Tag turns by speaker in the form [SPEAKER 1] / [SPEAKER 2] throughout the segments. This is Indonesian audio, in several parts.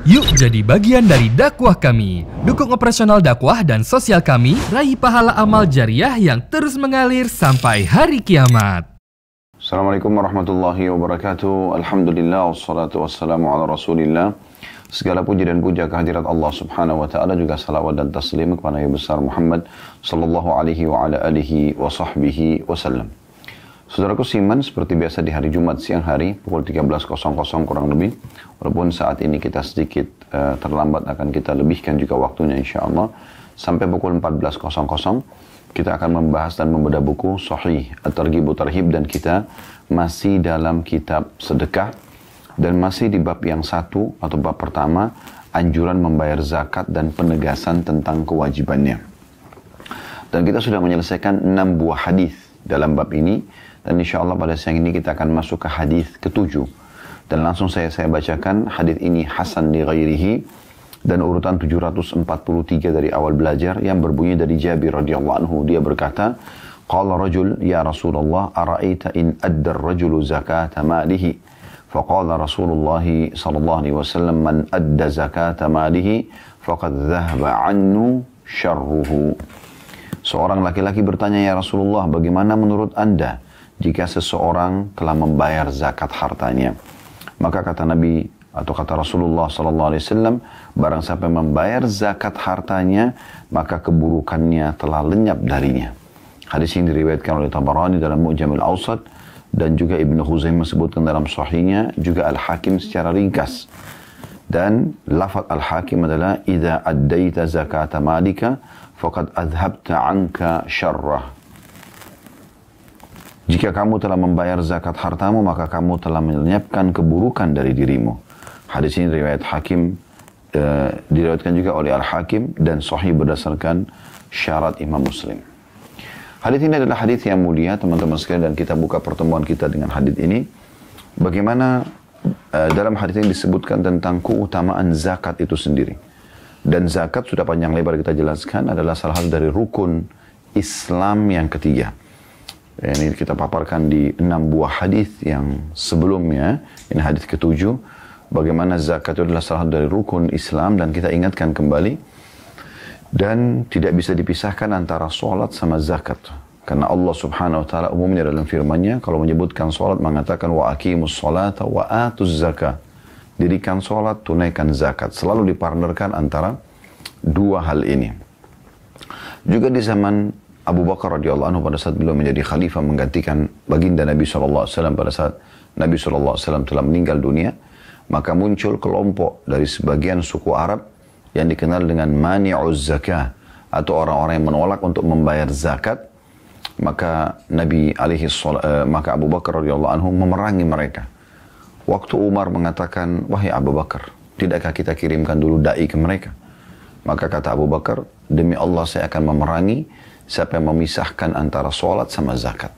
[SPEAKER 1] Yuk jadi bagian dari dakwah kami. Dukung operasional dakwah dan sosial kami, raih pahala amal jariah yang terus mengalir sampai hari kiamat.
[SPEAKER 2] Assalamualaikum warahmatullahi wabarakatuh. Alhamdulillah, wassalatu wassalamu ala rasulillah. Segala puji dan puja kehadirat Allah subhanahu wa ta'ala, juga salawat dan taslim kepada Nabi besar Muhammad sallallahu alaihi wa ala alihi wa sahbihi wasallam. Saudaraku Siman, seperti biasa di hari Jumat siang hari pukul 13.00 kurang lebih, walaupun saat ini kita sedikit terlambat, akan kita lebihkan juga waktunya insyaAllah sampai pukul 14.00 kita akan membahas dan membedah buku Sahih At-Targhib wa Tarhib, dan kita masih dalam kitab sedekah dan masih di bab yang satu atau bab pertama, anjuran membayar zakat dan penegasan tentang kewajibannya. Dan kita sudah menyelesaikan 6 buah hadis dalam bab ini. Dan insya Allah pada siang ini kita akan masuk ke hadis ke-7. Dan langsung saya bacakan hadis ini hasan li ghairihi, dan urutan 743 dari awal belajar, yang berbunyi dari Jabir radhiyallahu anhu. Dia berkata, qala rajul ya Rasulullah ara'aita in adda ar-rajulu zakata malihi. Faqala Rasulullah sallallahu alaihi wasallam man adda zakata malihi faqad dhahaba anhu syarruhu. Seorang laki-laki bertanya, ya Rasulullah, bagaimana menurut Anda jika seseorang telah membayar zakat hartanya? Maka kata Nabi atau kata Rasulullah sallallahu alaihi wasallam, barang siapa membayar zakat hartanya, maka keburukannya telah lenyap darinya. Hadis ini diriwayatkan oleh Tabarani dalam Mu'jamil Awsat, dan juga Ibnu Khuzaimah sebutkan dalam Sahihnya, juga Al-Hakim secara ringkas. Dan lafaz Al-Hakim adalah idza addaita zakata malika faqad adhabta anka syarrah. Jika kamu telah membayar zakat hartamu, maka kamu telah melenyapkan keburukan dari dirimu. Hadis ini riwayat Hakim, diriwayatkan juga oleh Al-Hakim, dan sahih berdasarkan syarat Imam Muslim. Hadis ini adalah hadis yang mulia, teman-teman sekalian, dan kita buka pertemuan kita dengan hadis ini. Bagaimana dalam hadis ini disebutkan tentang keutamaan zakat itu sendiri. Dan zakat, sudah panjang lebar kita jelaskan, adalah salah satu dari rukun Islam yang ketiga. Ini kita paparkan di 6 buah hadis yang sebelumnya. Ini hadis ke-7, bagaimana zakat itu adalah salah satu dari rukun Islam, dan kita ingatkan kembali. Dan tidak bisa dipisahkan antara sholat sama zakat. Karena Allah subhanahu wa ta'ala umumnya dalam firman-Nya, kalau menyebutkan sholat mengatakan wa aqimus sholata wa atuz zakah. Dirikan sholat, tunaikan zakat. Selalu dipartnerkan antara dua hal ini. Juga di zaman Abu Bakar radhiyallahu anhu, pada saat beliau menjadi khalifah menggantikan baginda Nabi SAW, pada saat Nabi SAW telah meninggal dunia, maka muncul kelompok dari sebagian suku Arab yang dikenal dengan mani'uz zakah, atau orang-orang yang menolak untuk membayar zakat. Maka maka Abu Bakar radhiyallahu anhu memerangi mereka. Waktu Umar mengatakan, wahai Abu Bakar, tidakkah kita kirimkan dulu da'i ke mereka? Maka kata Abu Bakar, demi Allah saya akan memerangi siapa yang memisahkan antara sholat sama zakat.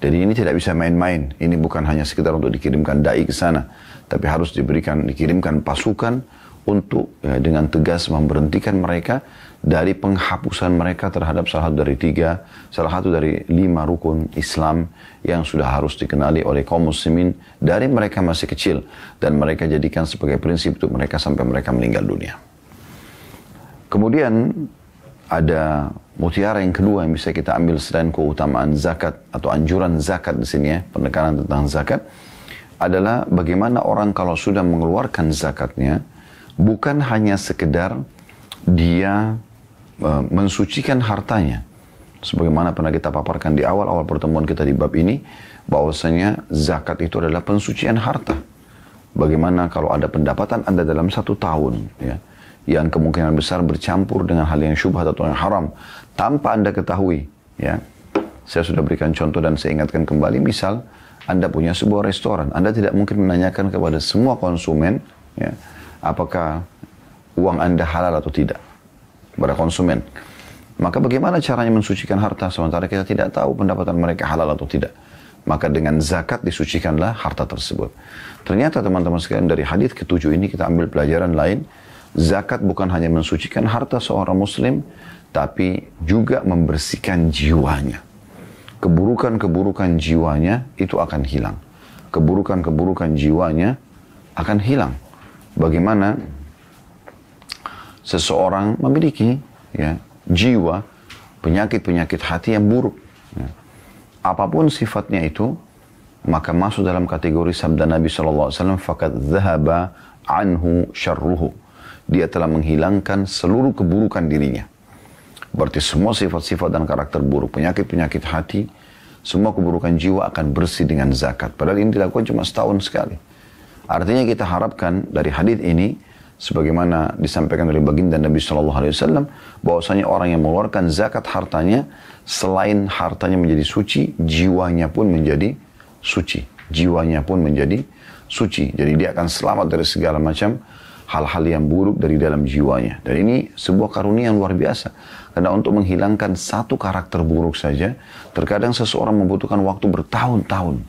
[SPEAKER 2] Jadi ini tidak bisa main-main. Ini bukan hanya sekedar untuk dikirimkan da'i ke sana, tapi harus dikirimkan pasukan untuk dengan tegas memberhentikan mereka dari penghapusan mereka terhadap salah satu dari 5 rukun Islam yang sudah harus dikenali oleh kaum muslimin dari mereka masih kecil, dan mereka jadikan sebagai prinsip untuk mereka sampai mereka meninggal dunia. Kemudian ada mutiara yang kedua yang bisa kita ambil selain keutamaan zakat atau anjuran zakat di sini, penekanan tentang zakat, adalah bagaimana orang kalau sudah mengeluarkan zakatnya, bukan hanya sekedar dia mensucikan hartanya. Sebagaimana pernah kita paparkan di awal-awal pertemuan kita di bab ini, bahwasanya zakat itu adalah pensucian harta. Bagaimana kalau ada pendapatan Anda dalam 1 tahun, ya, yang kemungkinan besar bercampur dengan hal yang syubhat atau yang haram, tanpa Anda ketahui, ya. Saya sudah berikan contoh dan saya ingatkan kembali, misal Anda punya sebuah restoran, Anda tidak mungkin menanyakan kepada semua konsumen, ya, apakah uang Anda halal atau tidak, kepada konsumen. Maka bagaimana caranya mensucikan harta sementara kita tidak tahu pendapatan mereka halal atau tidak? Maka dengan zakat disucikanlah harta tersebut. Ternyata teman-teman sekalian, dari hadis ke-7 ini kita ambil pelajaran lain. Zakat bukan hanya mensucikan harta seorang muslim, tapi juga membersihkan jiwanya. Keburukan-keburukan jiwanya itu akan hilang. Keburukan-keburukan jiwanya akan hilang. bagaimana seseorang memiliki ya, jiwa, penyakit-penyakit hati yang buruk. Ya. Apapun sifatnya itu, maka masuk dalam kategori sabda Nabi SAW, faqad dhahaba anhu syarruhu. Dia telah menghilangkan seluruh keburukan dirinya. Berarti semua sifat-sifat dan karakter buruk, penyakit-penyakit hati, semua keburukan jiwa akan bersih dengan zakat. Padahal ini dilakukan cuma setahun sekali. Artinya kita harapkan dari hadis ini, sebagaimana disampaikan oleh baginda Nabi SAW, bahwasanya orang yang mengeluarkan zakat hartanya, selain hartanya menjadi suci, jiwanya pun menjadi suci. Jiwanya pun menjadi suci. Jadi dia akan selamat dari segala macam hal-hal yang buruk dari dalam jiwanya. Dan ini sebuah karunia yang luar biasa. Karena untuk menghilangkan satu karakter buruk saja, terkadang seseorang membutuhkan waktu bertahun-tahun.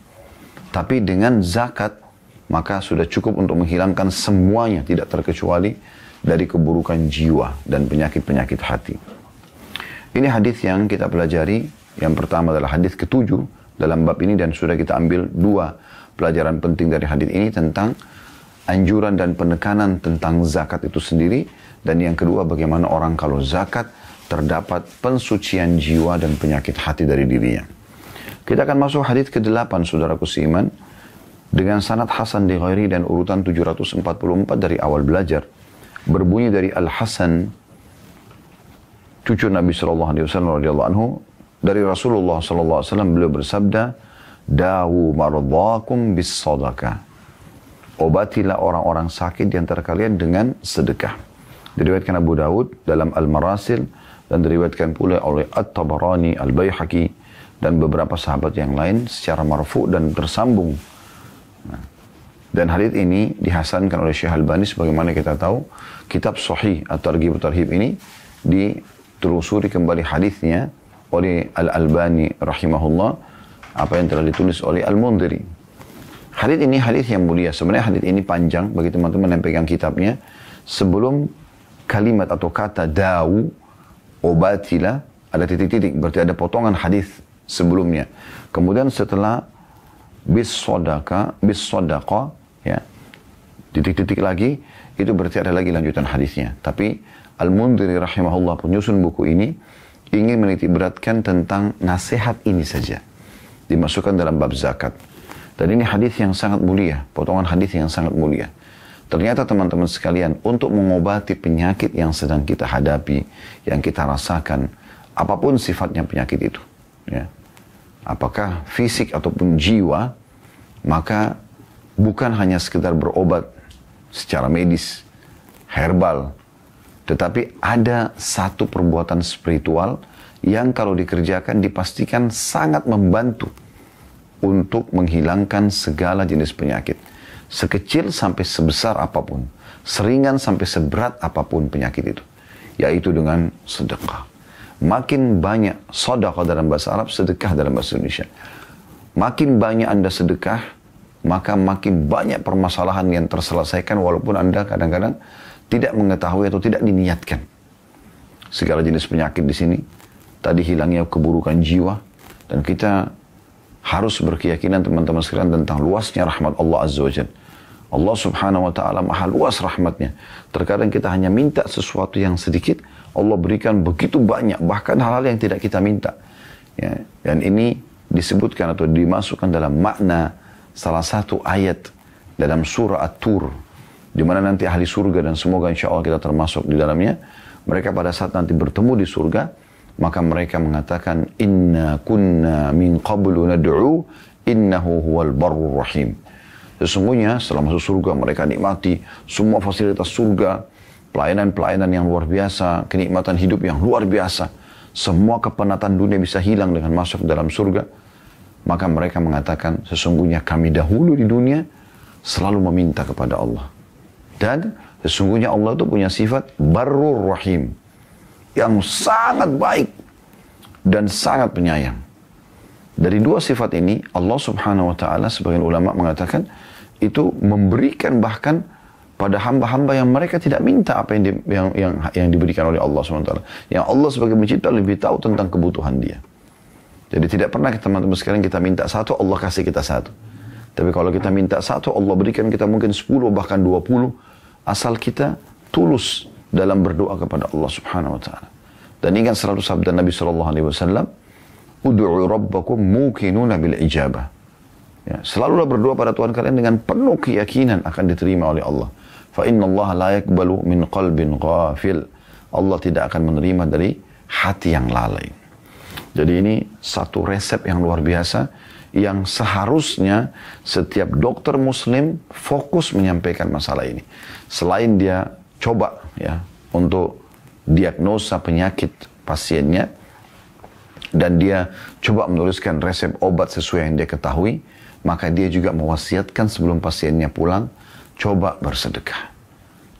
[SPEAKER 2] Tapi dengan zakat, maka sudah cukup untuk menghilangkan semuanya, tidak terkecuali dari keburukan jiwa dan penyakit-penyakit hati. Ini hadis yang kita pelajari. Yang pertama adalah hadis ke-7 dalam bab ini, dan sudah kita ambil 2 pelajaran penting dari hadis ini tentang anjuran dan penekanan tentang zakat itu sendiri. Dan yang kedua, bagaimana orang kalau zakat terdapat pensucian jiwa dan penyakit hati dari dirinya. Kita akan masuk hadis ke-8, saudaraku seiman, dengan sanad hasan di ghairi dan urutan 744 dari awal belajar. Berbunyi dari Al-Hasan, cucu Nabi SAW radhiyallahu anhu, dari Rasulullah SAW, beliau bersabda, dawu mardhakum bis sadaqah. Obatilah orang-orang sakit di antara kalian dengan sedekah. Diriwayatkan Abu Dawud dalam Al-Marasil, dan diriwayatkan pula oleh At-Tabarani, Al-Baihaqi, dan beberapa sahabat yang lain secara marfu dan tersambung. Dan hadits ini dihasankan oleh Syekh Albani. Sebagaimana kita tahu, kitab Sahih At-Targhib At-Tarhib ini ditelusuri kembali hadisnya oleh Al-Albani rahimahullah, apa yang telah ditulis oleh Al-Mundhiri. Hadis ini hadis yang mulia. Sebenarnya hadis ini panjang bagi teman-teman yang pegang kitabnya. Sebelum kalimat atau kata dawu, obatilah, ada titik-titik, berarti ada potongan hadis sebelumnya. Kemudian setelah bis sodaqah, ya, titik-titik lagi, itu berarti ada lagi lanjutan hadisnya. Tapi Al-Mundhiri rahimahullah, penyusun buku ini, ingin menitik beratkan tentang nasihat ini saja, dimasukkan dalam bab zakat. Dan ini hadis yang sangat mulia, potongan hadis yang sangat mulia. Ternyata teman-teman sekalian, untuk mengobati penyakit yang sedang kita hadapi, yang kita rasakan, apapun sifatnya penyakit itu, ya, apakah fisik ataupun jiwa, maka bukan hanya sekedar berobat secara medis, herbal, tetapi ada satu perbuatan spiritual yang kalau dikerjakan dipastikan sangat membantu untuk menghilangkan segala jenis penyakit. Sekecil sampai sebesar apapun, seringan sampai seberat apapun penyakit itu. Yaitu dengan sedekah. Makin banyak sedekah dalam bahasa Arab, sedekah dalam bahasa Indonesia. Makin banyak Anda sedekah, maka makin banyak permasalahan yang terselesaikan walaupun Anda kadang-kadang tidak mengetahui atau tidak diniatkan. Segala jenis penyakit di sini, tadi hilangnya keburukan jiwa, dan kita harus berkeyakinan teman-teman sekalian tentang luasnya rahmat Allah Azza wa Jalla. Allah Subhanahu wa Ta'ala maha luas rahmatnya. Terkadang kita hanya minta sesuatu yang sedikit, Allah berikan begitu banyak, bahkan hal-hal yang tidak kita minta. Ya, dan ini disebutkan atau dimasukkan dalam makna salah satu ayat dalam surah At-Tur, di mana nanti ahli surga, dan semoga insya Allah kita termasuk di dalamnya, mereka pada saat nanti bertemu di surga, maka mereka mengatakan, inna kunna min qablu nad'u innahu huwal barur rahim. Sesungguhnya setelah masuk surga mereka nikmati semua fasilitas surga, pelayanan-pelayanan yang luar biasa, kenikmatan hidup yang luar biasa. Semua kepenatan dunia bisa hilang dengan masuk dalam surga. Maka mereka mengatakan, sesungguhnya kami dahulu di dunia selalu meminta kepada Allah. Dan sesungguhnya Allah itu punya sifat barur rahim, yang sangat baik dan sangat penyayang. Dari dua sifat ini, Allah Subhanahu wa Ta'ala, sebagian ulama mengatakan, itu memberikan bahkan pada hamba-hamba yang mereka tidak minta apa yang diberikan oleh Allah Subhanahu wa Ta'ala. Yang Allah sebagai pencipta lebih tahu tentang kebutuhan dia. Jadi tidak pernah teman-teman sekalian kita minta satu, Allah kasih kita satu. Tapi kalau kita minta satu, Allah berikan kita mungkin 10 bahkan 20 asal kita tulus dalam berdoa kepada Allah Subhanahu wa taala. Dan ingat selalu sabda Nabi sallallahu alaihi wasallam, "Ud'u rabbakum muqinuna bil ijabah." Ya, selalulah berdoa pada Tuhan kalian dengan penuh keyakinan akan diterima oleh Allah. Fa inna Allah la yaqbalu min qalbin ghafil. Allah tidak akan menerima dari hati yang lalai. Jadi ini satu resep yang luar biasa yang seharusnya setiap dokter muslim fokus menyampaikan masalah ini. Selain dia coba ya untuk diagnosa penyakit pasiennya dan dia coba menuliskan resep obat sesuai yang dia ketahui, maka dia juga mewasiatkan sebelum pasiennya pulang, coba bersedekah.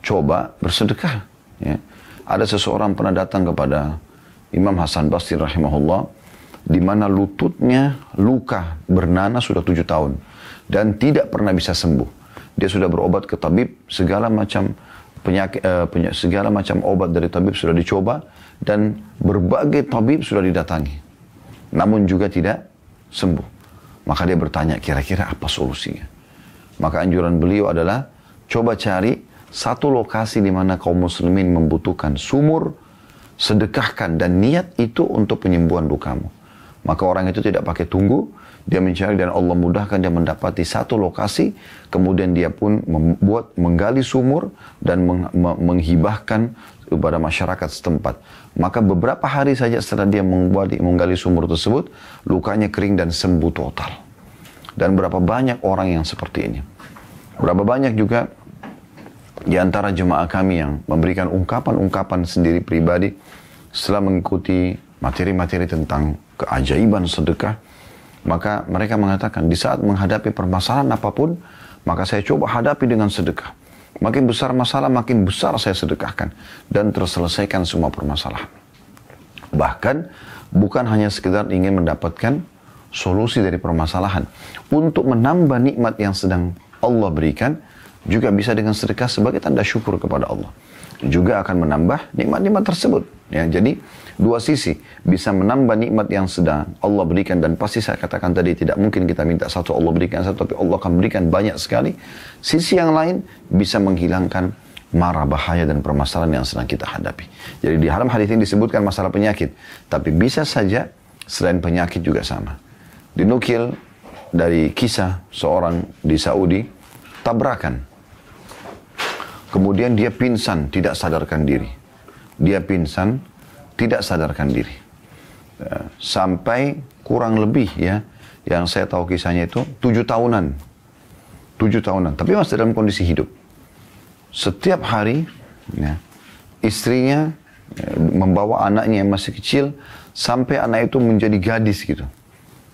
[SPEAKER 2] Coba bersedekah. Ya. Ada seseorang pernah datang kepada Imam Hasan Basri rahimahullah, di mana lututnya luka bernanah sudah 7 tahun dan tidak pernah bisa sembuh. Dia sudah berobat ke tabib, segala macam segala macam obat dari tabib sudah dicoba dan berbagai tabib sudah didatangi, namun juga tidak sembuh. Maka dia bertanya, kira-kira apa solusinya? Maka anjuran beliau adalah coba cari satu lokasi di mana kaum muslimin membutuhkan sumur, sedekahkan dan niat itu untuk penyembuhan lukamu. Maka orang itu tidak pakai tunggu, dia mencari dan Allah mudahkan dia mendapati satu lokasi, kemudian dia pun menggali sumur dan menghibahkan kepada masyarakat setempat. Maka beberapa hari saja setelah dia menggali sumur tersebut, lukanya kering dan sembuh total. Dan berapa banyak orang yang seperti ini. Berapa banyak juga di antara jemaah kami yang memberikan ungkapan-ungkapan sendiri pribadi setelah mengikuti materi-materi tentang keajaiban sedekah. Maka mereka mengatakan, di saat menghadapi permasalahan apapun, maka saya coba hadapi dengan sedekah. Makin besar masalah, makin besar saya sedekahkan. Dan terselesaikan semua permasalahan. Bahkan, bukan hanya sekedar ingin mendapatkan solusi dari permasalahan. Untuk menambah nikmat yang sedang Allah berikan, juga bisa dengan sedekah sebagai tanda syukur kepada Allah. Juga akan menambah nikmat-nikmat tersebut. Ya, jadi, dua sisi, bisa menambah nikmat yang sedang Allah berikan, dan pasti saya katakan tadi tidak mungkin kita minta satu Allah berikan satu, tapi Allah akan berikan banyak sekali. Sisi yang lain bisa menghilangkan mara bahaya dan permasalahan yang sedang kita hadapi. Jadi di dalam hadis ini disebutkan masalah penyakit, tapi bisa saja selain penyakit juga sama. Dinukil dari kisah seorang di Saudi tabrakan, kemudian dia pingsan, tidak sadarkan diri. Dia pingsan, tidak sadarkan diri. Sampai kurang lebih ya, yang saya tahu kisahnya itu 7 tahunan. 7 tahunan, tapi masih dalam kondisi hidup. Setiap hari, ya, istrinya membawa anaknya yang masih kecil, sampai anak itu menjadi gadis gitu.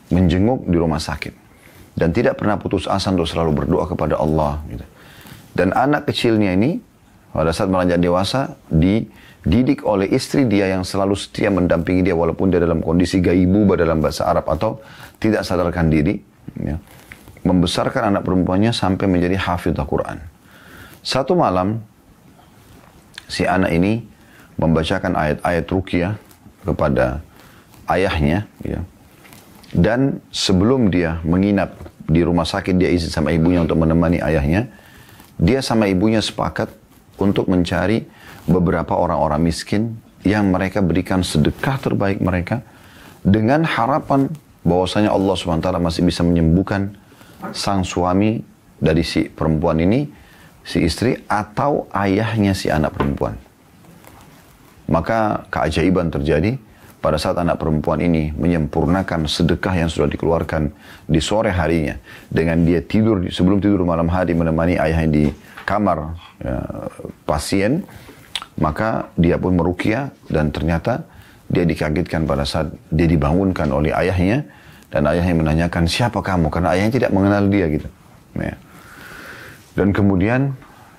[SPEAKER 2] Menjenguk di rumah sakit. Dan tidak pernah putus asa untuk selalu berdoa kepada Allah. Gitu. Dan anak kecilnya ini, pada saat beranjak dewasa, dididik oleh istri dia yang selalu setia mendampingi dia walaupun dia dalam kondisi gaibubah dalam bahasa Arab atau tidak sadarkan diri, ya. Membesarkan anak perempuannya sampai menjadi hafidh Al-Quran. Satu malam si anak ini membacakan ayat-ayat ruqyah kepada ayahnya, ya. Dan sebelum dia menginap di rumah sakit, dia izin sama ibunya untuk menemani ayahnya. Dia sama ibunya sepakat untuk mencari beberapa orang-orang miskin yang mereka berikan sedekah terbaik mereka dengan harapan bahwasanya Allah SWT masih bisa menyembuhkan sang suami dari si perempuan ini, si istri, atau ayahnya si anak perempuan. Maka keajaiban terjadi pada saat anak perempuan ini menyempurnakan sedekah yang sudah dikeluarkan di sore harinya dengan dia tidur sebelum tidur malam hari menemani ayahnya di kamar ya, pasien. Maka dia pun meruqyah dan ternyata dia dikagetkan pada saat dia dibangunkan oleh ayahnya dan ayahnya menanyakan, siapa kamu? Karena ayahnya tidak mengenal dia gitu. Ya. Dan kemudian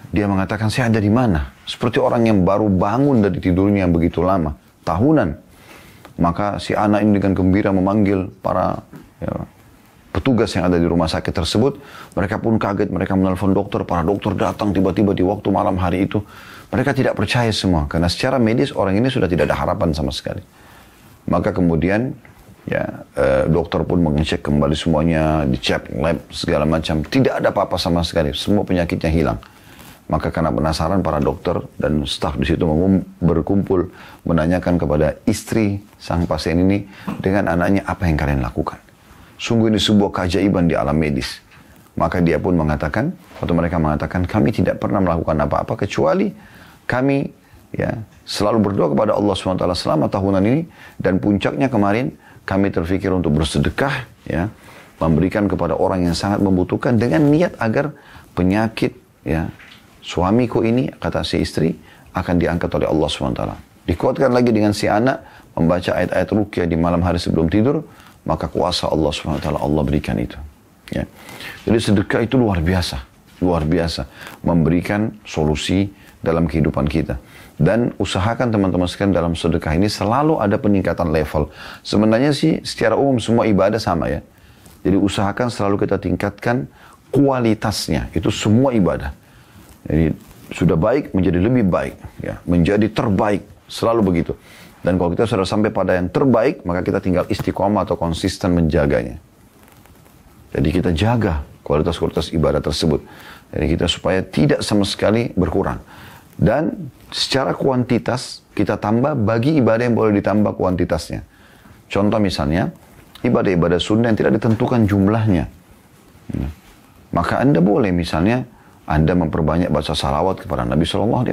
[SPEAKER 2] dia mengatakan, saya ada di mana? Seperti orang yang baru bangun dari tidurnya yang begitu lama, tahunan. Maka si anak ini dengan gembira memanggil para petugas yang ada di rumah sakit tersebut. Mereka pun kaget, mereka menelpon dokter, para dokter datang tiba-tiba di waktu malam hari itu. Mereka tidak percaya semua, karena secara medis orang ini sudah tidak ada harapan sama sekali. Maka kemudian ya dokter pun mengecek kembali semuanya, dicek lab segala macam, tidak ada apa-apa sama sekali, semua penyakitnya hilang. Maka karena penasaran para dokter dan staf di situ berkumpul menanyakan kepada istri sang pasien ini dengan anaknya, apa yang kalian lakukan? Sungguh ini sebuah keajaiban di alam medis. Maka dia pun mengatakan, atau mereka mengatakan, kami tidak pernah melakukan apa-apa kecuali kami selalu berdoa kepada Allah SWT selama tahunan ini, dan puncaknya kemarin kami terfikir untuk bersedekah, memberikan kepada orang yang sangat membutuhkan dengan niat agar penyakit suamiku ini, kata si istri, akan diangkat oleh Allah SWT. Dikuatkan lagi dengan si anak membaca ayat-ayat ruqyah di malam hari sebelum tidur, maka kuasa Allah SWT Allah berikan itu. Jadi sedekah itu luar biasa memberikan solusi dalam kehidupan kita. Dan usahakan teman-teman sekalian dalam sedekah ini selalu ada peningkatan level. Sebenarnya sih secara umum semua ibadah sama ya. Jadi usahakan selalu kita tingkatkan kualitasnya, itu semua ibadah. Jadi sudah baik menjadi lebih baik, menjadi terbaik, selalu begitu. Dan kalau kita sudah sampai pada yang terbaik, maka kita tinggal istiqomah atau konsisten menjaganya. Jadi kita jaga kualitas-kualitas ibadah tersebut. Jadi kita supaya tidak sama sekali berkurang. Dan secara kuantitas kita tambah bagi ibadah yang boleh ditambah kuantitasnya. Contoh misalnya, ibadah-ibadah sunnah yang tidak ditentukan jumlahnya. Maka Anda boleh misalnya Anda memperbanyak baca salawat kepada Nabi SAW.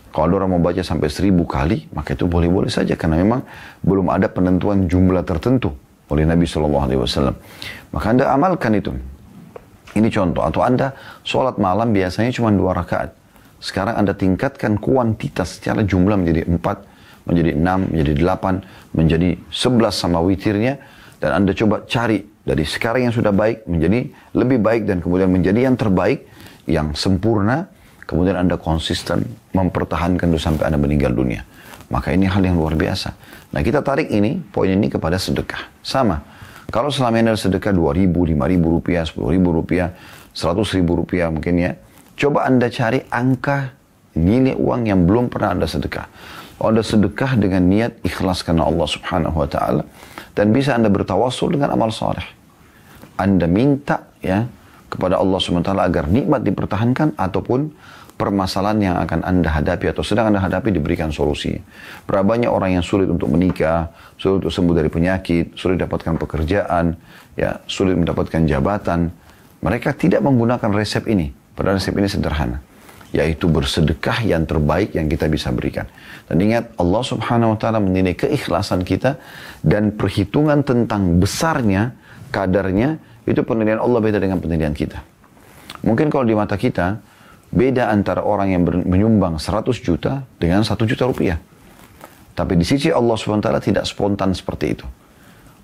[SPEAKER 2] Kalau ada orang mau baca sampai 1000 kali, maka itu boleh-boleh saja. Karena memang belum ada penentuan jumlah tertentu oleh Nabi SAW. Maka Anda amalkan itu. Ini contoh. Atau Anda sholat malam biasanya cuma 2 rakaat. Sekarang Anda tingkatkan kuantitas secara jumlah menjadi 4, menjadi 6, menjadi 8, menjadi 11 sama witirnya. Dan Anda coba cari dari sekarang yang sudah baik menjadi lebih baik, dan kemudian menjadi yang terbaik, yang sempurna, kemudian Anda konsisten mempertahankan itu sampai Anda meninggal dunia. Maka ini hal yang luar biasa. Nah, kita tarik ini, poin ini kepada sedekah. Sama. Kalau selama ini ada sedekah 2.000, 5.000 rupiah, 10.000 rupiah, 100.000 rupiah mungkin ya. Coba Anda cari angka nilai uang yang belum pernah Anda sedekah. Kalau Anda sedekah dengan niat ikhlas karena Allah Subhanahu wa Ta'ala, dan bisa Anda bertawassul dengan amal saleh. Anda minta kepada Allah SWT agar nikmat dipertahankan, ataupun permasalahan yang akan Anda hadapi atau sedang Anda hadapi diberikan solusi. Berapa banyak orang yang sulit untuk menikah, sulit untuk sembuh dari penyakit, sulit mendapatkan pekerjaan, sulit mendapatkan jabatan. Mereka tidak menggunakan resep ini. Padahal resep ini sederhana, yaitu bersedekah yang terbaik yang kita bisa berikan. Dan ingat, Allah Subhanahu wa Ta'ala menilai keikhlasan kita, dan perhitungan tentang besarnya, kadarnya, itu penilaian Allah beda dengan penilaian kita. Mungkin kalau di mata kita, beda antara orang yang menyumbang 100 juta dengan 1 juta rupiah. Tapi di sisi Allah Subhanahu wa Ta'ala tidak spontan seperti itu.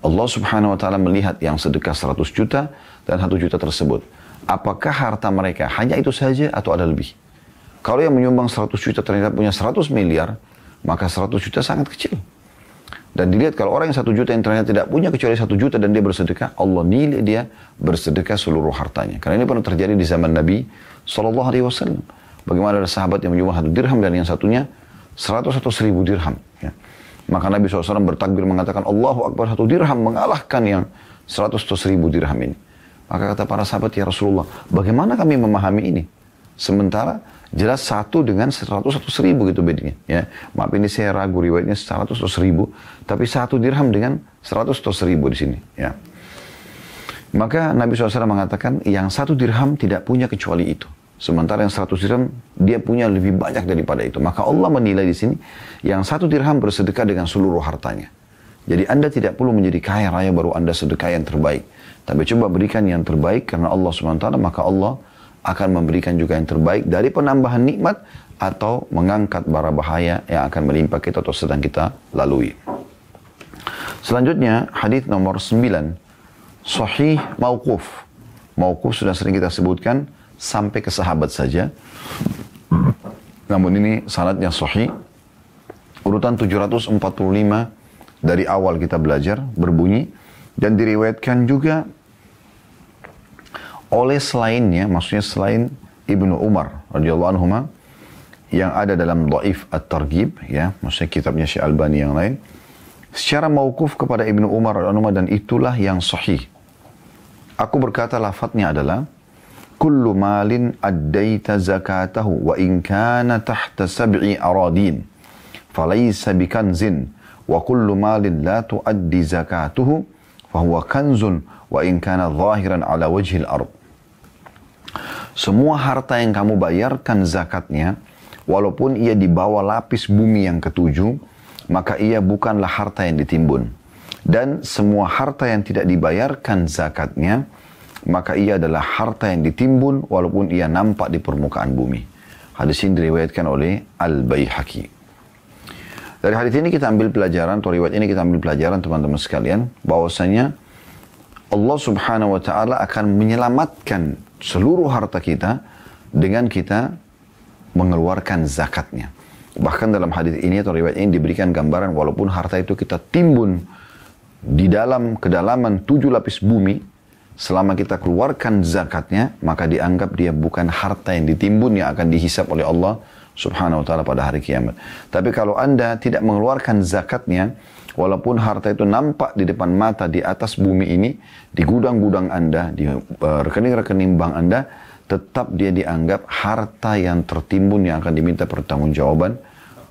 [SPEAKER 2] Allah Subhanahu wa Ta'ala melihat yang sedekah 100 juta dan 1 juta tersebut. Apakah harta mereka hanya itu saja atau ada lebih? Kalau yang menyumbang 100 juta ternyata punya 100 miliar, maka 100 juta sangat kecil. Dan dilihat kalau orang yang 1 juta yang ternyata tidak punya kecuali 1 juta dan dia bersedekah, Allah nilai dia bersedekah seluruh hartanya. Karena ini pernah terjadi di zaman Nabi SAW. Bagaimana ada sahabat yang menyumbang 1 dirham dan yang satunya 100 atau 1000 dirham. Maka Nabi SAW bertakbir mengatakan, Allahu Akbar, 1 dirham mengalahkan yang 100 atau 1000 dirham ini. Maka kata para sahabat, ya Rasulullah, bagaimana kami memahami ini? Sementara jelas 1 dengan 100 atau 1000 gitu bedanya. Maaf ini saya ragu riwayatnya 100 atau 1000, tapi 1 dirham dengan 100 atau 1000 di sini. Maka Nabi SAW mengatakan yang 1 dirham tidak punya kecuali itu. Sementara yang 100 dirham dia punya lebih banyak daripada itu. Maka Allah menilai di sini yang 1 dirham bersedekah dengan seluruh hartanya. Jadi Anda tidak perlu menjadi kaya raya baru Anda sedekah yang terbaik. Tapi coba berikan yang terbaik karena Allah SWT, maka Allah akan memberikan juga yang terbaik dari penambahan nikmat atau mengangkat bara bahaya yang akan menimpa kita atau sedang kita lalui. Selanjutnya, hadis nomor 9, sahih mauquf. Mauquf sudah sering kita sebutkan sampai ke sahabat saja. Namun ini sanadnya sahih. Urutan 745 dari awal kita belajar berbunyi, dan diriwayatkan juga oleh selainnya, maksudnya selain Ibnu Umar radhiyallahu anhu yang ada dalam Dhaif At-Targhib, maksudnya kitabnya Syekh Albani yang lain, secara mauquf kepada Ibnu Umar radhiyallahu anhu, dan itulah yang sahih. Aku berkata, lafadznya adalah, kullu malin addaita zakatahu wa in kana tahta sab'i aradin falaysa bikanzin wa kullu malin la tuaddi zakatuhu fahuwa kanzun wa in kana zahiran ala wajhil ard. Semua harta yang kamu bayarkan zakatnya, walaupun ia di bawah lapis bumi yang ketujuh, maka ia bukanlah harta yang ditimbun. Dan semua harta yang tidak dibayarkan zakatnya, maka ia adalah harta yang ditimbun walaupun ia nampak di permukaan bumi. Hadis ini diriwayatkan oleh Al-Baihaqi. Dari hadis ini kita ambil pelajaran, atau riwayat ini kita ambil pelajaran teman-teman sekalian, bahwasanya Allah subhanahu wa ta'ala akan menyelamatkan seluruh harta kita dengan kita mengeluarkan zakatnya. Bahkan dalam hadis ini atau riwayat ini diberikan gambaran walaupun harta itu kita timbun di dalam kedalaman 7 lapis bumi, selama kita keluarkan zakatnya, maka dianggap dia bukan harta yang ditimbun yang akan dihisap oleh Allah subhanahu wa ta'ala pada hari kiamat. Tapi kalau Anda tidak mengeluarkan zakatnya, walaupun harta itu nampak di depan mata di atas bumi ini, di gudang-gudang Anda, di rekening-rekening bank Anda, tetap dia dianggap harta yang tertimbun yang akan diminta pertanggungjawaban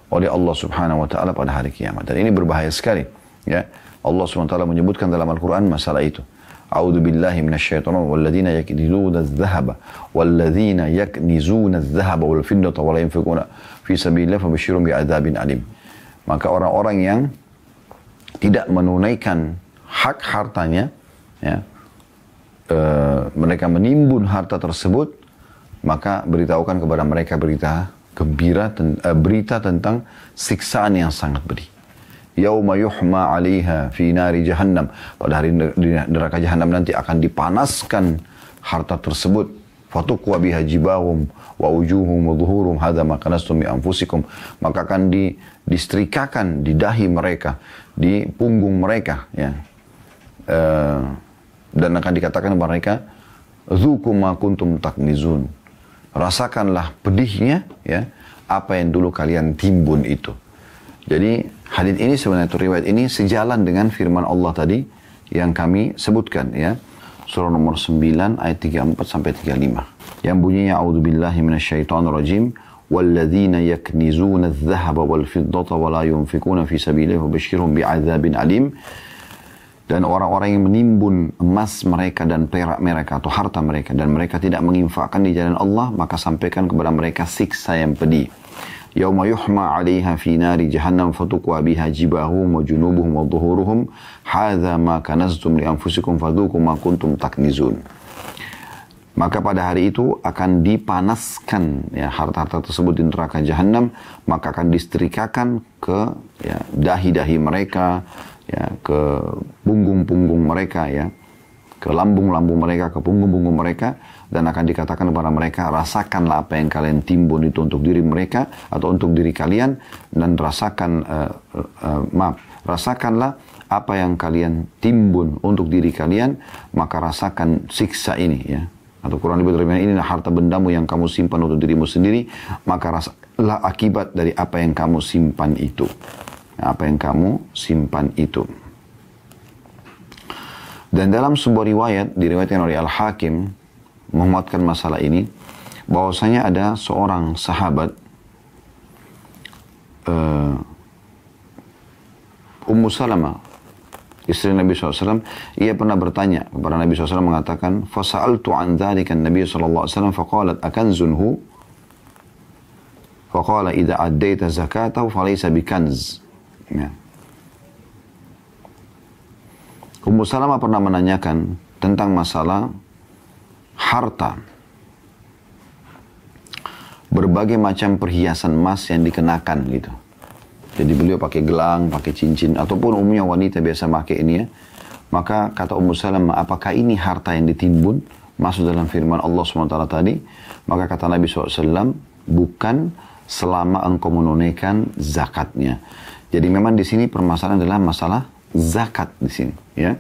[SPEAKER 2] oleh Allah subhanahu wa ta'ala pada hari kiamat. Dan ini berbahaya sekali. Ya, Allah subhanahu wa ta'ala menyebutkan dalam Al-Quran masalah itu. A'udzu billahi minasyaitonir walladzina yaknizuna adh-dhahaba walladzina yaknizuna adh-dhahaba wal fiddata wa la yunfiquna fi sabilillah fabashshirhum bi'adzabin alim. Maka orang-orang yang tidak menunaikan hak hartanya, ya, mereka menimbun harta tersebut, maka beritahukan kepada mereka berita gembira, berita tentang siksaan yang sangat pedih. Yauma yuhma 'alaiha fi nari jahannam. Pada hari neraka jahannam nanti akan dipanaskan harta tersebut. Fatuqwa biha jibahum wa wujuhum wa dhuhurum hadza ma kanastum bi anfusikum. Maka akan disetrikakan di dahi mereka, di punggung mereka, ya. Dan akan dikatakan kepada mereka, dzuqu ma kuntum taknizun. Rasakanlah pedihnya, ya, apa yang dulu kalian timbun itu. Jadi hadis ini sebenarnya, riwayat ini sejalan dengan firman Allah tadi yang kami sebutkan, ya. Surah nomor 9 ayat 34 sampai 35. Yang bunyinya a'udzubillahi minasyaitonirrajim walladzina yaknizuna adh-dhahaba wal fiddata wa la yunfikuna fi sabilillah fabashshirhum bi'adzabin alim. Dan orang-orang yang menimbun emas mereka dan perak mereka atau harta mereka dan mereka tidak menginfakkan di jalan Allah, maka sampaikan kepada mereka siksa yang pedih. Yauma yuhma 'alaiha fi nari jahannam fatuqwa biha jibahum wa junubuhum wa dhuhuruhum hadza ma kanaztum li anfusikum fadzuqu ma kuntum taknizun. Maka pada hari itu akan dipanaskan, ya, harta-harta tersebut di neraka jahannam, maka akan disetrikakan ke, ya, dahi-dahi mereka, ya, ke punggung-punggung mereka, ya, ke lambung-lambung mereka, ke punggung-punggung mereka, dan akan dikatakan kepada mereka, rasakanlah apa yang kalian timbun itu untuk diri mereka atau untuk diri kalian, dan rasakanlah apa yang kalian timbun untuk diri kalian, maka rasakan siksa ini, ya. Atau kurang lebih dari ini, harta bendamu yang kamu simpan untuk dirimu sendiri, maka rasakanlah akibat dari apa yang kamu simpan itu. Apa yang kamu simpan itu. Dan dalam sebuah riwayat, diriwayatkan oleh Al-Hakim, menguatkan masalah ini, bahwasanya ada seorang sahabat, Ummu Salamah, istri Nabi SAW, ia pernah bertanya kepada Nabi SAW, mengatakan, fasa'altu an dzalikan Nabi SAW, faqalat akanzun hu? Faqala idza addaita zakatahu falaysa bikanz. Ya. Ummu Salamah pernah menanyakan tentang masalah harta, berbagai macam perhiasan emas yang dikenakan gitu. Jadi beliau pakai gelang, pakai cincin, ataupun umumnya wanita biasa pakai ini, ya. Maka kata Ummu Salamah, apakah ini harta yang ditimbun? Masuk dalam firman Allah SWT tadi. Maka kata Nabi SAW, bukan selama engkau menunaikan zakatnya. Jadi memang di sini permasalahan adalah masalah zakat di sini, ya.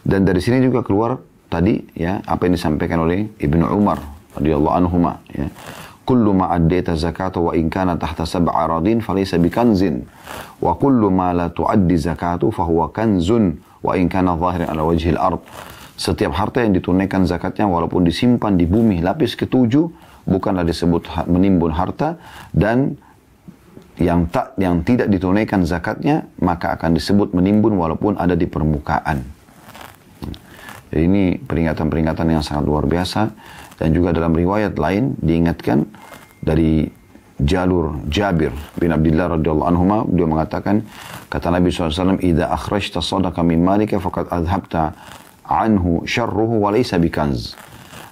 [SPEAKER 2] Dan dari sini juga keluar tadi, ya, apa yang disampaikan oleh Ibnu Umar radhiyallahu anhuma, ya. Kullu ma addaita zakata wa in kana tahta sab'a aradin falaysa bikanzin wa kullu ma la tuaddi zakatu fa huwa kanzun wa in kana zahiran ala wajhil ard. Setiap harta yang ditunaikan zakatnya walaupun disimpan di bumi lapis ketujuh bukanlah disebut menimbun harta, dan yang tidak ditunaikan zakatnya maka akan disebut menimbun walaupun ada di permukaan. Jadi ini peringatan-peringatan yang sangat luar biasa, dan juga dalam riwayat lain diingatkan dari jalur Jabir bin Abdullah radhiyallahu anhuma, dia mengatakan, kata Nabi SAW, "Idza akhrajta sadaqa min malika faqad adhabta anhu syarruhu wa laysa bikanz."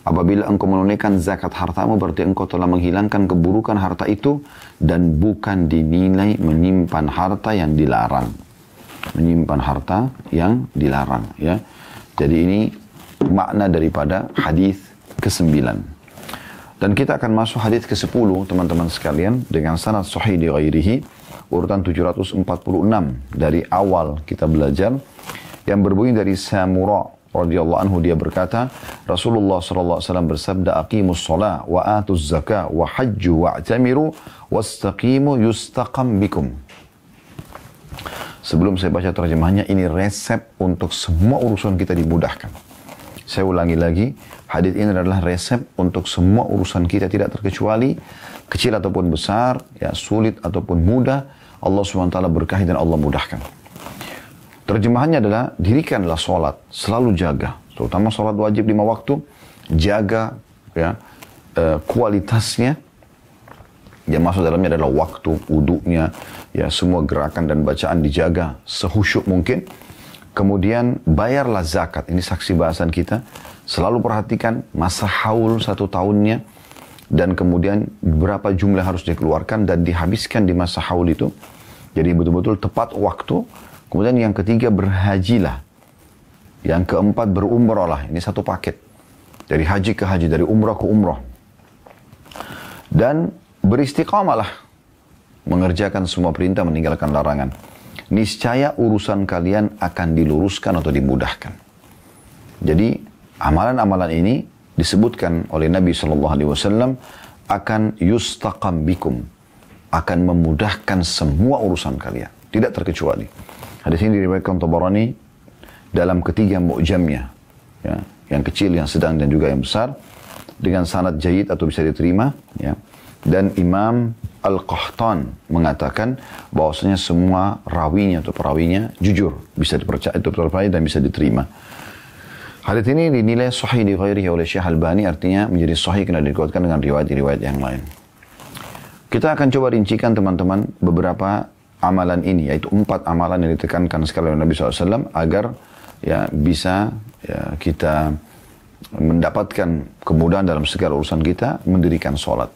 [SPEAKER 2] Apabila engkau menunaikan zakat hartamu, berarti engkau telah menghilangkan keburukan harta itu, dan bukan dinilai menyimpan harta yang dilarang. Menyimpan harta yang dilarang, ya. Jadi ini makna daripada hadis ke-9. Dan kita akan masuk hadis ke-10, teman-teman sekalian, dengan sanad sahih di ghairihi, urutan 746 dari awal kita belajar, yang berbunyi dari Samura radhiyallahu anhu, dia berkata, Rasulullah sallallahu alaihi wasallam bersabda, "Aqimus shalah wa atuz zakah wa hajju wa'tamiru wastaqimu yustaqam bikum." Sebelum saya baca terjemahnya, ini resep untuk semua urusan kita dimudahkan. Saya ulangi lagi, hadis ini adalah resep untuk semua urusan kita tidak terkecuali, kecil ataupun besar, ya sulit ataupun mudah, Allah SWT berkahi dan Allah mudahkan. Terjemahannya adalah, dirikanlah sholat, selalu jaga, terutama sholat wajib 5 waktu, jaga ya kualitasnya, yang masuk dalamnya adalah waktu, wudunya, ya semua gerakan dan bacaan dijaga sehusyuk mungkin. Kemudian bayarlah zakat, ini saksi bahasan kita, selalu perhatikan masa haul 1 tahunnya, dan kemudian berapa jumlah harus dikeluarkan dan dihabiskan di masa haul itu. Jadi betul-betul tepat waktu. Kemudian yang ketiga, berhajilah. Yang keempat, berumrahlah. Ini satu paket. Dari haji ke haji, dari umrah ke umrah. Dan beristiqamalah. Mengerjakan semua perintah, meninggalkan larangan. Niscaya urusan kalian akan diluruskan atau dimudahkan. Jadi amalan-amalan ini disebutkan oleh Nabi SAW akan yustaqam bikum. Akan memudahkan semua urusan kalian. Tidak terkecuali. Hadis ini diriwayatkan Tabarani dalam ketiga mu'jamnya, ya, yang kecil, yang sedang, dan juga yang besar, dengan sanad jayyid atau bisa diterima, ya. Dan Imam Al-Qahtan mengatakan bahwasanya semua rawinya atau perawinya jujur, bisa dipercaya, itu terpercaya dan bisa diterima. Hadis ini dinilai sahih di ghairihi oleh Syekh Albani, artinya menjadi sahih karena dikuatkan dengan riwayat-riwayat yang lain. Kita akan coba rincikan teman-teman beberapa amalan ini, yaitu 4 amalan yang ditekankan sekali oleh Nabi SAW agar ya bisa ya, kita mendapatkan kemudahan dalam segala urusan kita, mendirikan sholat.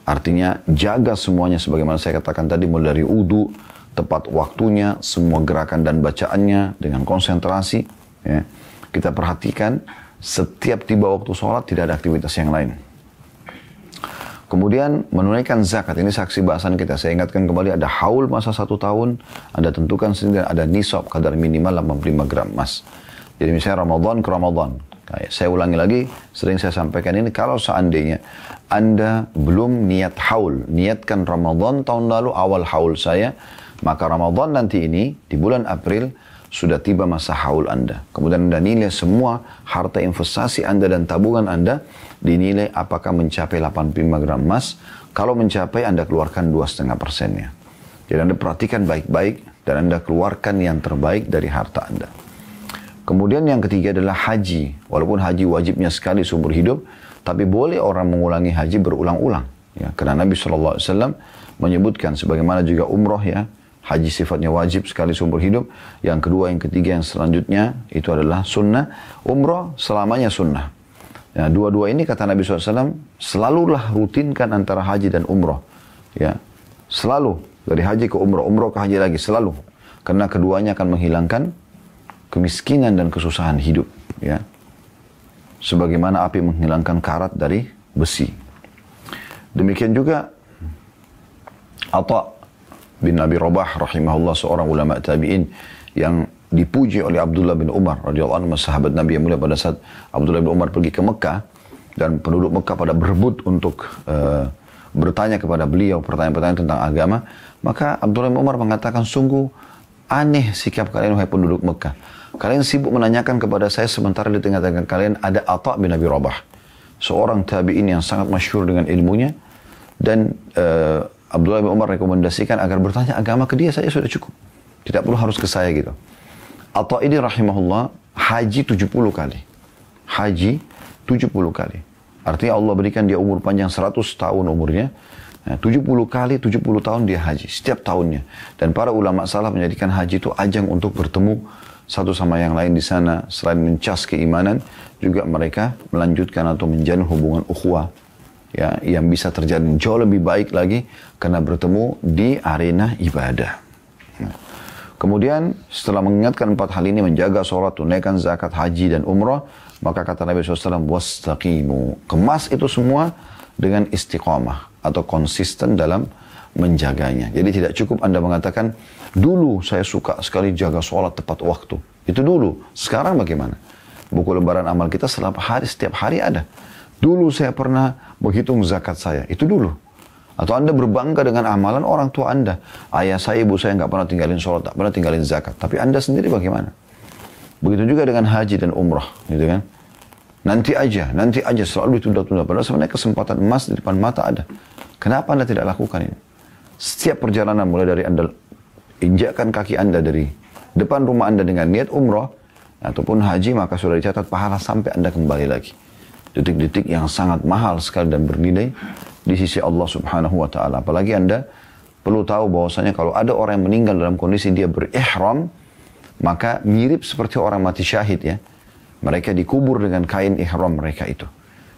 [SPEAKER 2] Artinya jaga semuanya sebagaimana saya katakan tadi, mulai dari wudu, tepat waktunya, semua gerakan dan bacaannya dengan konsentrasi. Ya. Kita perhatikan setiap tiba waktu sholat tidak ada aktivitas yang lain. Kemudian menunaikan zakat, ini saksi bahasan kita. Saya ingatkan kembali, ada haul masa 1 tahun, ada tentukan sendiri, ada nisab kadar minimal 85 gram emas. Jadi misalnya Ramadan ke Ramadan. Saya ulangi lagi, sering saya sampaikan ini, kalau seandainya Anda belum niat haul, niatkan Ramadan tahun lalu awal haul saya, maka Ramadan nanti ini di bulan April sudah tiba masa haul Anda. Kemudian Anda nilai semua harta investasi Anda dan tabungan Anda, dinilai apakah mencapai 85 gram emas. Kalau mencapai, Anda keluarkan 2,5%-nya. Jadi Anda perhatikan baik-baik dan Anda keluarkan yang terbaik dari harta Anda. Kemudian yang ketiga adalah haji. Walaupun haji wajibnya sekali seumur hidup, tapi boleh orang mengulangi haji berulang-ulang. Ya, karena Nabi SAW menyebutkan, sebagaimana juga umroh ya, haji sifatnya wajib sekali seumur hidup. Yang kedua, yang ketiga, yang selanjutnya itu adalah sunnah. Umroh selamanya sunnah. Ya, dua-dua ini kata Nabi SAW, selalulah rutinkan antara haji dan umroh. Ya, selalu dari haji ke umroh, umroh ke haji lagi, selalu. Karena keduanya akan menghilangkan kemiskinan dan kesusahan hidup. Ya, sebagaimana api menghilangkan karat dari besi. Demikian juga Atha bin Abi Rabah rahimahullah, seorang ulama tabi'in yang dipuji oleh Abdullah bin Umar radhiyallahu anhu, sahabat Nabi yang mulia. Pada saat Abdullah bin Umar pergi ke Mekah dan penduduk Mekah pada berebut untuk bertanya kepada beliau pertanyaan-pertanyaan tentang agama, maka Abdullah bin Umar mengatakan, sungguh aneh sikap kalian wahai penduduk Mekah. Kalian sibuk menanyakan kepada saya sementara di tengah-tengah kalian ada Atha bin Abi Rabah. Seorang tabi'in yang sangat masyhur dengan ilmunya. Dan Abdullah bin Umar rekomendasikan agar bertanya agama ke dia saja sudah cukup. Tidak perlu harus ke saya gitu. Atha ini rahimahullah haji 70 kali. Haji 70 kali. Artinya Allah berikan dia umur panjang 100 tahun umurnya. Nah, 70 kali, 70 tahun dia haji. Setiap tahunnya. Dan para ulama salaf menjadikan haji itu ajang untuk bertemu satu sama yang lain di sana. Selain mencas keimanan, juga mereka melanjutkan atau menjalin hubungan ukhuwah. Ya, yang bisa terjadi jauh lebih baik lagi karena bertemu di arena ibadah. Nah, kemudian setelah mengingatkan 4 hal ini, menjaga sholat, tunaikan zakat, haji dan umrah, maka kata Nabi SAW, wastaqimu. Kemas itu semua dengan istiqamah atau konsisten dalam menjaganya. Jadi tidak cukup Anda mengatakan, dulu saya suka sekali jaga sholat tepat waktu. Itu dulu. Sekarang bagaimana? Buku lembaran amal kita setiap hari ada. Dulu saya pernah menghitung zakat saya. Itu dulu. Atau Anda berbangga dengan amalan orang tua Anda. Ayah saya, ibu saya nggak pernah tinggalin sholat, tak pernah tinggalin zakat. Tapi Anda sendiri bagaimana? Begitu juga dengan haji dan umrah. Gitu kan? Nanti aja selalu ditunda-tunda. Padahal sebenarnya kesempatan emas di depan mata ada. Kenapa Anda tidak lakukan ini? Setiap perjalanan mulai dari Anda injakkan kaki Anda dari depan rumah Anda dengan niat umrah ataupun haji, maka sudah dicatat pahala sampai Anda kembali lagi. Detik-detik yang sangat mahal sekali dan bernilai di sisi Allah Subhanahu wa taala. Apalagi Anda perlu tahu bahwasanya kalau ada orang yang meninggal dalam kondisi dia berihram, maka mirip seperti orang mati syahid ya. Mereka dikubur dengan kain ihram mereka itu.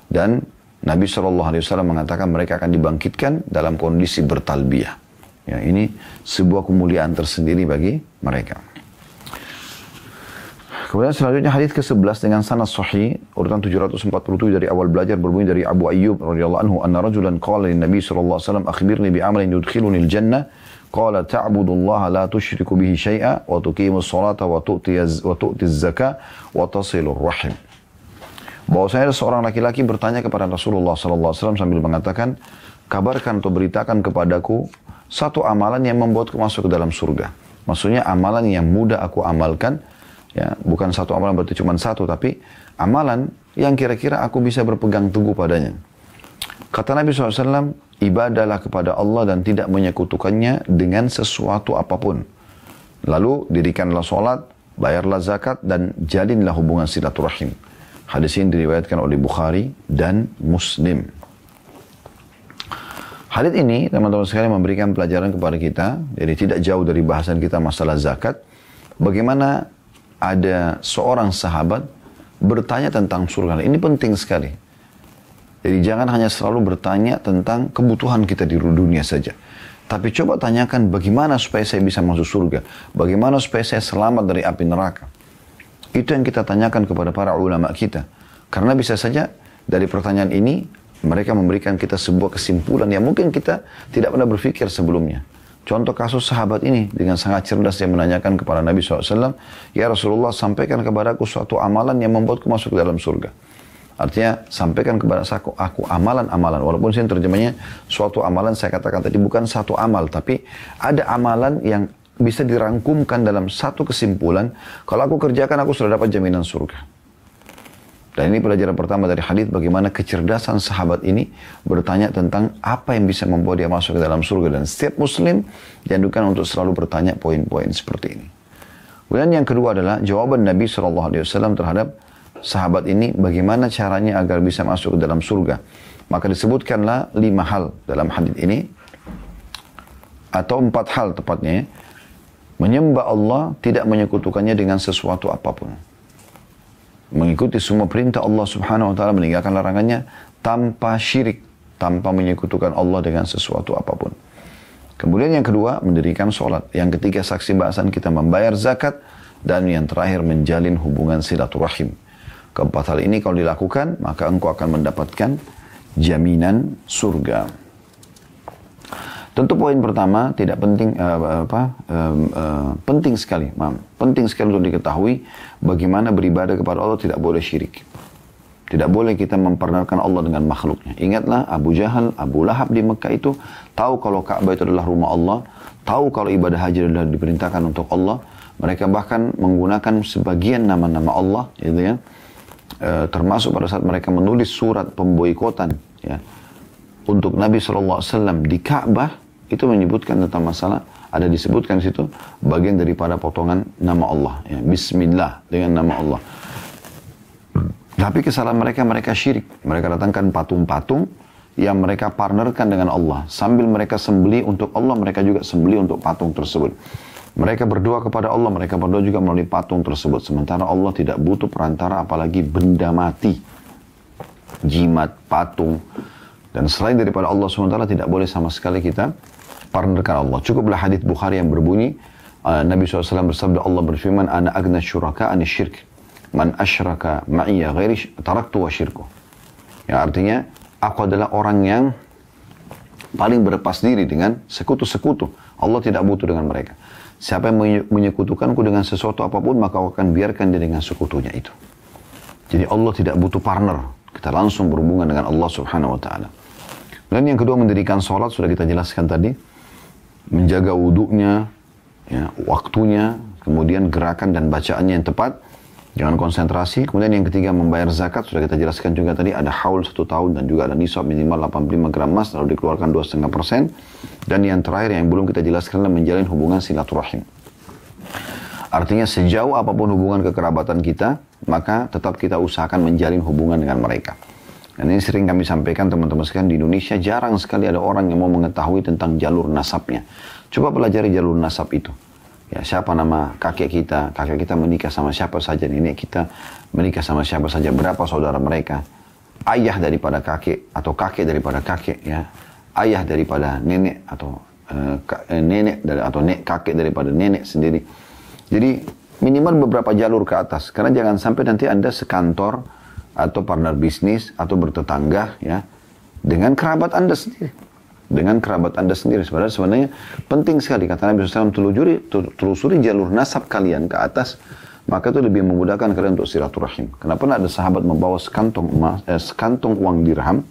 [SPEAKER 2] Dan Nabi SAW mengatakan mereka akan dibangkitkan dalam kondisi bertalbiyah. Ya, ini sebuah kemuliaan tersendiri bagi mereka. Kemudian selanjutnya hadis ke-11 dengan sanad sahih urutan 747 dari awal belajar berbunyi dari Abu Ayyub radhiyallahu anhu anna rajulan qala lin Nabi sallallahu alaihi wasallam akhbirni bi amalin yudkhiluni al-jannah qala ta'budullaha la tusyriku bihi syai'a wa tuqimus salata wa tu'ti az-zakah wa tasilur rahim. Bahwasanya ada seorang laki-laki bertanya kepada Rasulullah sallallahu alaihi wasallam sambil mengatakan, kabarkan atau beritakan kepadaku satu amalan yang membuatku masuk ke dalam surga. Maksudnya amalan yang mudah aku amalkan. Ya, bukan satu amalan berarti cuma satu, tapi amalan yang kira-kira aku bisa berpegang teguh padanya. Kata Nabi SAW, ibadahlah kepada Allah dan tidak menyekutukannya dengan sesuatu apapun. Lalu dirikanlah sholat, bayarlah zakat, dan jalinlah hubungan silaturahim. Hadis ini diriwayatkan oleh Bukhari dan Muslim. Hadis ini, teman-teman sekalian, memberikan pelajaran kepada kita, jadi tidak jauh dari bahasan kita masalah zakat, bagaimana ada seorang sahabat bertanya tentang surga. Ini penting sekali. Jadi jangan hanya selalu bertanya tentang kebutuhan kita di dunia saja. Tapi coba tanyakan bagaimana supaya saya bisa masuk surga. Bagaimana supaya saya selamat dari api neraka. Itu yang kita tanyakan kepada para ulama kita. Karena bisa saja dari pertanyaan ini mereka memberikan kita sebuah kesimpulan yang mungkin kita tidak pernah berpikir sebelumnya. Contoh kasus sahabat ini dengan sangat cerdas dia menanyakan kepada Nabi SAW, ya Rasulullah sampaikan kepadaku suatu amalan yang membuatku masuk ke dalam surga. Artinya sampaikan kepada aku amalan-amalan. Walaupun saya terjemahnya suatu amalan, saya katakan tadi bukan satu amal. Tapi ada amalan yang bisa dirangkumkan dalam satu kesimpulan. Kalau aku kerjakan aku sudah dapat jaminan surga. Dan ini pelajaran pertama dari hadis bagaimana kecerdasan sahabat ini bertanya tentang apa yang bisa membuat dia masuk ke dalam surga. Dan setiap muslim dianjurkan untuk selalu bertanya poin-poin seperti ini. Kemudian yang kedua adalah jawaban Nabi SAW terhadap sahabat ini bagaimana caranya agar bisa masuk ke dalam surga. Maka disebutkanlah 5 hal dalam hadis ini. Atau 4 hal tepatnya. Menyembah Allah tidak menyekutukannya dengan sesuatu apapun. Mengikuti semua perintah Allah Subhanahu wa taala, meninggalkan larangannya tanpa syirik, tanpa menyekutukan Allah dengan sesuatu apapun. Kemudian yang kedua, mendirikan sholat. Yang ketiga, saksi bahasan kita membayar zakat. Dan yang terakhir, menjalin hubungan silaturahim. Keempat hal ini kalau dilakukan, maka engkau akan mendapatkan jaminan surga. Tentu poin pertama tidak penting penting sekali untuk diketahui bagaimana beribadah kepada Allah tidak boleh syirik. Tidak boleh kita memperkenalkan Allah dengan makhluknya. Ingatlah Abu Jahal, Abu Lahab di Mekah itu tahu kalau Ka'bah itu adalah rumah Allah, tahu kalau ibadah haji adalah diperintahkan untuk Allah, Mereka bahkan menggunakan sebagian nama-nama Allah, gitu ya. Termasuk pada saat mereka menulis surat pemboikotan, ya, untuk Nabi SAW di Ka'bah, itu menyebutkan tentang masalah, ada disebutkan di situ bagian daripada potongan nama Allah, ya, Bismillah dengan nama Allah. Tapi kesalahan mereka syirik. Mereka datangkan patung-patung yang mereka partnerkan dengan Allah. Sambil mereka sembelih untuk Allah, mereka juga sembelih untuk patung tersebut. Mereka berdoa kepada Allah, mereka berdoa juga melalui patung tersebut. Sementara Allah tidak butuh perantara, apalagi benda mati. Jimat, patung. Dan selain daripada Allah SWT, tidak boleh sama sekali kita partnerkan Allah. Cukuplah hadits Bukhari yang berbunyi, Nabi SAW bersabda, Allah berfirman, Ana agna syuraka ani syirk. Man asyraka ma'iyya ghairi taraktu wa syirku. Ya, artinya, aku adalah orang yang paling berlepas diri dengan sekutu-sekutu. Allah tidak butuh dengan mereka. Siapa yang menyekutukanku dengan sesuatu apapun, maka aku akan biarkan dia dengan sekutunya itu. Jadi Allah tidak butuh partner. Kita langsung berhubungan dengan Allah Subhanahu wa ta'ala. Dan yang kedua, mendirikan sholat, sudah kita jelaskan tadi. Menjaga wudunya, ya, waktunya, kemudian gerakan dan bacaannya yang tepat. Jangan konsentrasi. Kemudian yang ketiga, membayar zakat. Sudah kita jelaskan juga tadi, ada haul 1 tahun dan juga ada nisab minimal 85 gram emas, lalu dikeluarkan 2,5%. Dan yang terakhir yang belum kita jelaskan adalah menjalin hubungan silaturahim. Artinya sejauh apapun hubungan kekerabatan kita, maka tetap kita usahakan menjalin hubungan dengan mereka. Dan ini sering kami sampaikan teman-teman sekalian, di Indonesia jarang sekali ada orang yang mau mengetahui tentang jalur nasabnya. Coba pelajari jalur nasab itu. Ya, siapa nama kakek kita menikah sama siapa saja, nenek kita menikah sama siapa saja, berapa saudara mereka, ayah daripada kakek atau kakek daripada kakek, ya, ayah daripada nenek atau nenek atau kakek daripada nenek sendiri. Jadi minimal beberapa jalur ke atas, karena jangan sampai nanti Anda sekantor atau partner bisnis atau bertetangga, ya, dengan kerabat Anda sendiri. Dengan kerabat Anda sendiri. Sebenarnya penting sekali, kata Nabi SAW, telusuri jalur nasab kalian ke atas, maka itu lebih memudahkan kalian untuk silaturahim. Kenapa ada sahabat membawa sekantong uang dirham,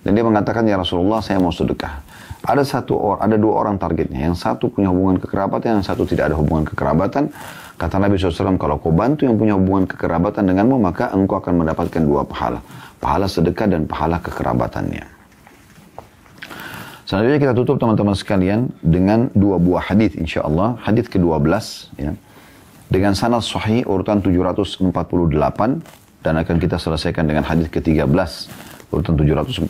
[SPEAKER 2] dan dia mengatakan, ya Rasulullah, saya mau sedekah. Ada 2 orang targetnya, yang satu punya hubungan kekerabatan, yang satu tidak ada hubungan kekerabatan. Kata Nabi SAW, kalau kau bantu yang punya hubungan kekerabatan denganmu, maka engkau akan mendapatkan 2 pahala. Pahala sedekah dan pahala kekerabatannya. Selanjutnya kita tutup teman-teman sekalian dengan 2 buah hadis insyaallah. Hadis ke-12, ya, dengan sanad sahih urutan 748, dan akan kita selesaikan dengan hadis ke-13 urutan 749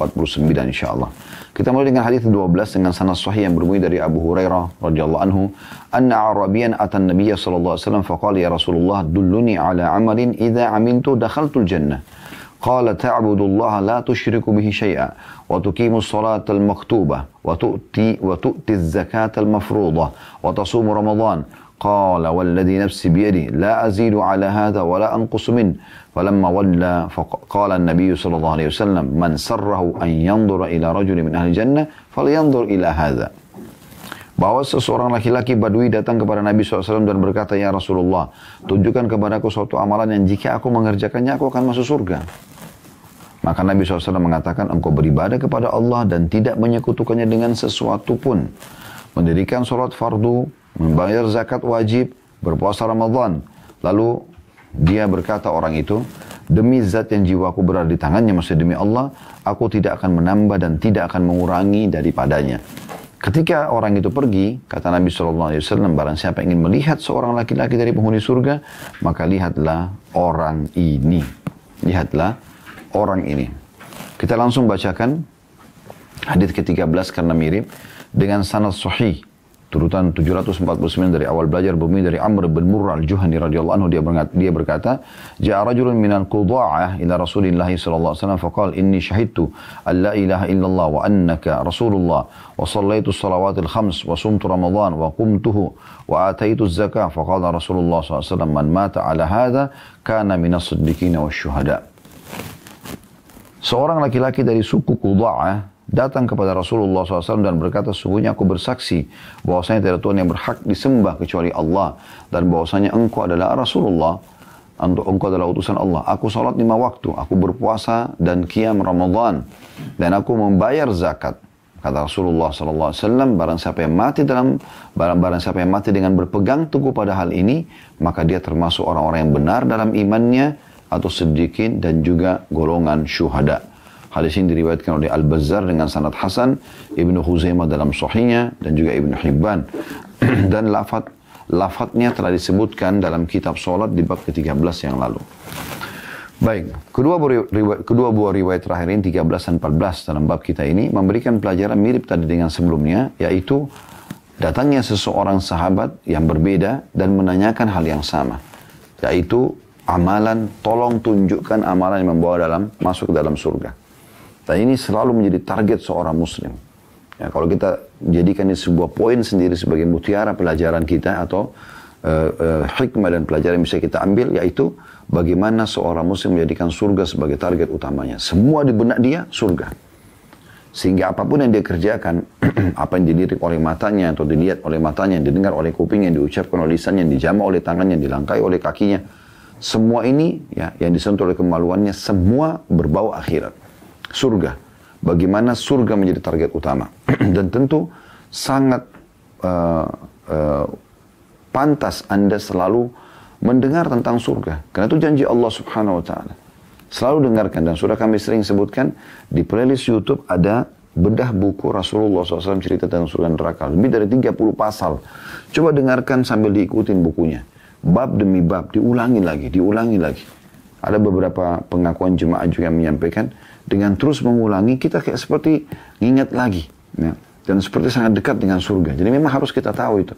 [SPEAKER 2] insyaallah. Kita mulai dengan hadis ke-12 dengan sanad sahih yang berbunyi dari Abu Hurairah radhiyallahu anhu, anna Arabiyan atan Nabiyya sallallahu alaihi wasallam faqala ya Rasulullah dulluni ala amalin idza amiltu dakhaltul jannah. قال تعبد الله لا تشرك به شيئا وتقيم الصلاة المكتوبة وتؤتي الزكاة المفروضة وتصوم رمضان قال والذي نفسي بيدي لا أزيد على هذا ولا أنقص منه فلما ولى قال النبي صلى الله عليه وسلم من سره أن ينظر إلى رجل من أهل الجنة فلينظر إلى هذا. Bahwa seseorang laki-laki Badui datang kepada Nabi SAW dan berkata, ya Rasulullah, tunjukkan kepadaku suatu amalan yang jika aku mengerjakannya, aku akan masuk surga. Maka Nabi SAW mengatakan, engkau beribadah kepada Allah dan tidak menyekutukannya dengan sesuatu pun. Mendirikan sholat fardu, membayar zakat wajib, berpuasa Ramadan. Lalu dia berkata orang itu, demi zat yang jiwaku berada di tangannya, maksudnya demi Allah, aku tidak akan menambah dan tidak akan mengurangi daripadanya. Ketika orang itu pergi, kata Nabi SAW, barang siapa ingin melihat seorang laki-laki dari penghuni surga, maka lihatlah orang ini. Lihatlah orang ini. Kita langsung bacakan hadis ke-13 karena mirip dengan sanad sahih. Turutan 749 dari awal belajar bumi dari Amr bin Murrah al-Juhani radhiyallahu anhu, dia berkata, ja'a rajulun minal Qudha'ah ila Rasulillah sallallahu alaihi wasallam faqala inni syahidtu an la ilaha illallah wa annaka Rasulullah wa sallaitu as-salawatil khams wa sumtu Ramadan wa qumtuhu wa ataitu az-zakah faqala Rasulullah sallallahu alaihi wasallam man mata ala hadha kana minas siddiqin wasyuhada. Seorang laki-laki dari suku Qudha'ah datang kepada Rasulullah SAW dan berkata, sungguhnya aku bersaksi bahwasanya tidak ada Tuhan yang berhak disembah kecuali Allah, dan bahwasanya engkau adalah Rasulullah, engkau adalah utusan Allah. Aku salat 5 waktu, aku berpuasa dan qiyam Ramadan, dan aku membayar zakat. Kata Rasulullah SAW, barang siapa yang mati dengan berpegang teguh pada hal ini, maka dia termasuk orang-orang yang benar dalam imannya, atau sedikit, dan juga golongan syuhada. Hadis ini diriwayatkan oleh Al-Bazzar dengan sanad hasan, Ibnu Khuzaimah dalam Sahihnya, dan juga Ibnu Hibban. Dan lafadznya telah disebutkan dalam kitab sholat di bab ke-13 yang lalu. Baik, kedua buah riwayat terakhir ini 13 dan 14 dalam bab kita ini memberikan pelajaran mirip tadi dengan sebelumnya, yaitu datangnya seseorang sahabat yang berbeda dan menanyakan hal yang sama, yaitu amalan, tolong tunjukkan amalan yang membawa masuk ke dalam surga. Dan ini selalu menjadi target seorang muslim. Ya, kalau kita jadikan ini sebuah poin sendiri sebagai mutiara pelajaran kita atau hikmah dan pelajaran yang bisa kita ambil, yaitu bagaimana seorang muslim menjadikan surga sebagai target utamanya. Semua di benak dia surga. Sehingga apapun yang dia kerjakan, apa yang dilirik oleh matanya atau dilihat oleh matanya, didengar oleh kupingnya, diucapkan oleh lisannya, dijamah oleh tangannya, dilangkai oleh kakinya, semua ini ya yang disentuh oleh kemaluannya, semua berbau akhirat. Surga. Bagaimana surga menjadi target utama. Dan tentu sangat pantas Anda selalu mendengar tentang surga. Karena itu janji Allah Subhanahu wa Ta'ala. Selalu dengarkan, dan sudah kami sering sebutkan di playlist YouTube ada bedah buku Rasulullah SAW cerita tentang surga dan neraka. Lebih dari 30 pasal. Coba dengarkan sambil diikutin bukunya. Bab demi bab, diulangi lagi. Ada beberapa pengakuan jemaah juga yang menyampaikan, dengan terus mengulangi, kita kayak seperti ngingat lagi. Ya. Dan seperti sangat dekat dengan surga. Jadi memang harus kita tahu itu.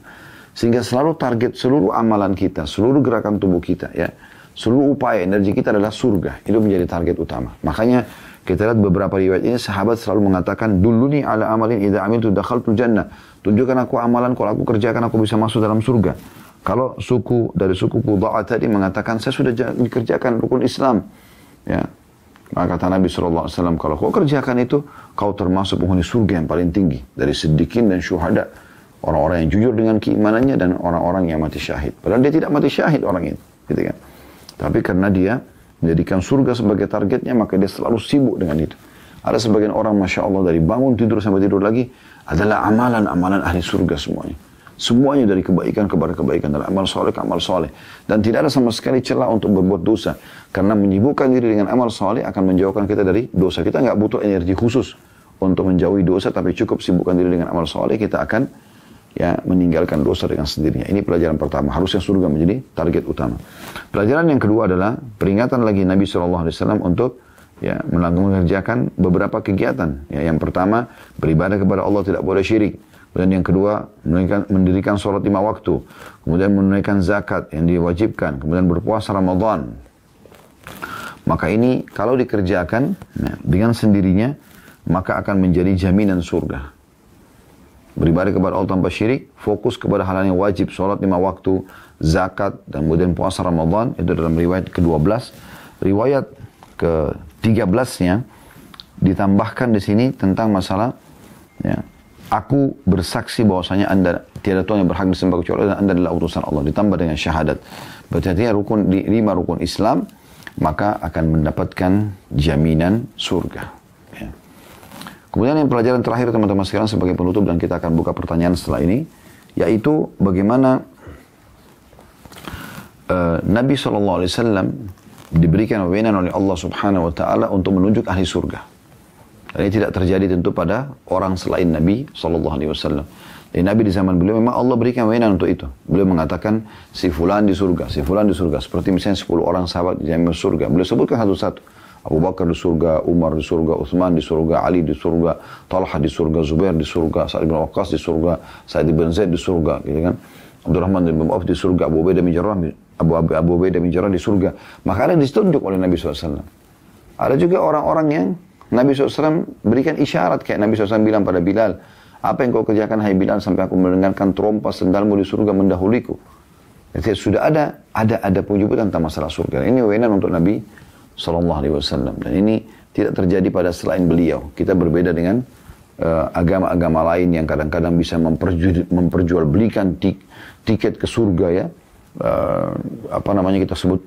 [SPEAKER 2] Sehingga selalu target seluruh amalan kita, seluruh gerakan tubuh kita, ya, seluruh upaya energi kita adalah surga. Itu menjadi target utama. Makanya kita lihat beberapa riwayat ini, sahabat selalu mengatakan, "Dulluni ala amalin idza amiltu dakhaltul jannah." Tunjukkan aku amalan, kalau aku kerjakan aku bisa masuk dalam surga. Kalau dari suku Qudaa tadi mengatakan, saya sudah dikerjakan rukun Islam. Ya. Maka kata Nabi SAW, kalau kau kerjakan itu, kau termasuk penghuni surga yang paling tinggi. Dari siddiqin dan syuhada. Orang-orang yang jujur dengan keimanannya dan orang-orang yang mati syahid. Padahal dia tidak mati syahid orang ini. Gitu kan? Tapi karena dia menjadikan surga sebagai targetnya, maka dia selalu sibuk dengan itu. Ada sebagian orang, Masya Allah, dari bangun tidur sampai tidur lagi, adalah amalan-amalan ahli surga semuanya. Semuanya dari kebaikan kepada kebaikan, dari amal soleh ke amal soleh. Dan tidak ada sama sekali celah untuk berbuat dosa. Karena menyibukkan diri dengan amal soleh akan menjauhkan kita dari dosa. Kita nggak butuh energi khusus untuk menjauhi dosa, tapi cukup sibukkan diri dengan amal soleh, kita akan meninggalkan dosa dengan sendirinya. Ini pelajaran pertama. Harusnya surga menjadi target utama. Pelajaran yang kedua adalah peringatan lagi Nabi SAW untuk mengerjakan beberapa kegiatan. Ya, yang pertama, beribadah kepada Allah tidak boleh syirik. Kemudian yang kedua, mendirikan sholat 5 waktu. Kemudian menunaikan zakat yang diwajibkan. Kemudian berpuasa Ramadan. Maka ini kalau dikerjakan dengan sendirinya, maka akan menjadi jaminan surga. Beribadah kepada Allah tanpa syirik, fokus kepada hal yang wajib, sholat 5 waktu, zakat, dan kemudian puasa Ramadan, itu dalam riwayat ke-12. Riwayat ke-13-nya ditambahkan di sini tentang masalah, aku bersaksi bahwasanya Anda tiada Tuhan yang berhak disembah kecuali Allah, dan Anda adalah utusan Allah. Ditambah dengan syahadat. Berarti di 5 rukun Islam, maka akan mendapatkan jaminan surga. Kemudian yang pelajaran terakhir teman-teman sekalian sebagai penutup, dan kita akan buka pertanyaan setelah ini, yaitu bagaimana Nabi SAW diberikan wewenang oleh Allah Subhanahu Wa Taala untuk menunjuk ahli surga. Dan ini tidak terjadi tentu pada orang selain Nabi SAW. Jadi Nabi di zaman beliau memang Allah berikan wewenang untuk itu. Beliau mengatakan si fulan di surga, si fulan di surga. Seperti misalnya 10 orang sahabat di surga. Beliau sebutkan satu-satu. Abu Bakar di surga, Umar di surga, Utsman di surga, Ali di surga, Talha di surga, Zubair di surga, Sa'id bin Waqqas di surga, Sa'id bin Zaid di surga, gitu kan? Abdurrahman bin Auf di surga, Abu Ubaidah bin Jarrah di surga. Maka ada ditunjuk oleh Nabi SAW. Ada juga orang-orang yang Nabi SAW berikan isyarat, kayak Nabi SAW bilang pada Bilal, apa yang kau kerjakan hai Bilal sampai aku mendengarkan trompas sendalmu di surga mendahuliku. Jadi sudah ada penyebutan tentang masalah surga. Ini wewenang untuk Nabi SAW. Dan ini tidak terjadi pada selain beliau. Kita berbeda dengan agama-agama lain yang kadang-kadang bisa memperjualbelikan tiket ke surga, ya. Kita sebut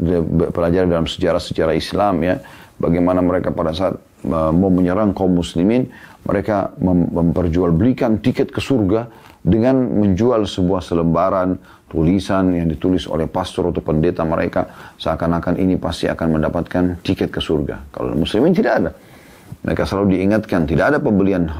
[SPEAKER 2] pelajari dalam sejarah-sejarah Islam, ya, bagaimana mereka pada saat mau menyerang kaum muslimin, mereka memperjualbelikan tiket ke surga dengan menjual sebuah selembaran tulisan yang ditulis oleh pastor atau pendeta mereka, seakan-akan ini pasti akan mendapatkan tiket ke surga. Kalau muslimin tidak ada. Mereka selalu diingatkan, tidak ada pembelian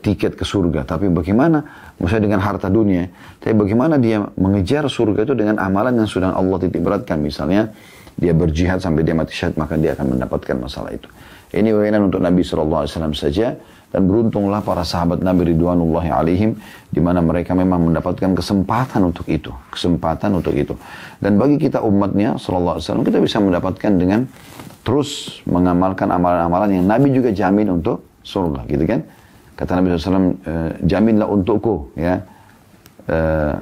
[SPEAKER 2] tiket ke surga. Tapi bagaimana, maksudnya dengan harta dunia, tapi bagaimana dia mengejar surga itu dengan amalan yang sudah Allah titik beratkan. Misalnya, dia berjihad sampai dia mati syahid, maka dia akan mendapatkan masalah itu. Ini wewenang untuk Nabi SAW saja, dan beruntunglah para sahabat Nabi Ridwanullahi alaihim, di mana mereka memang mendapatkan kesempatan untuk itu. Dan bagi kita umatnya SAW, kita bisa mendapatkan dengan terus mengamalkan amalan-amalan yang Nabi juga jamin untuk surga, gitu kan? Kata Nabi SAW, jaminlah untukku, ya,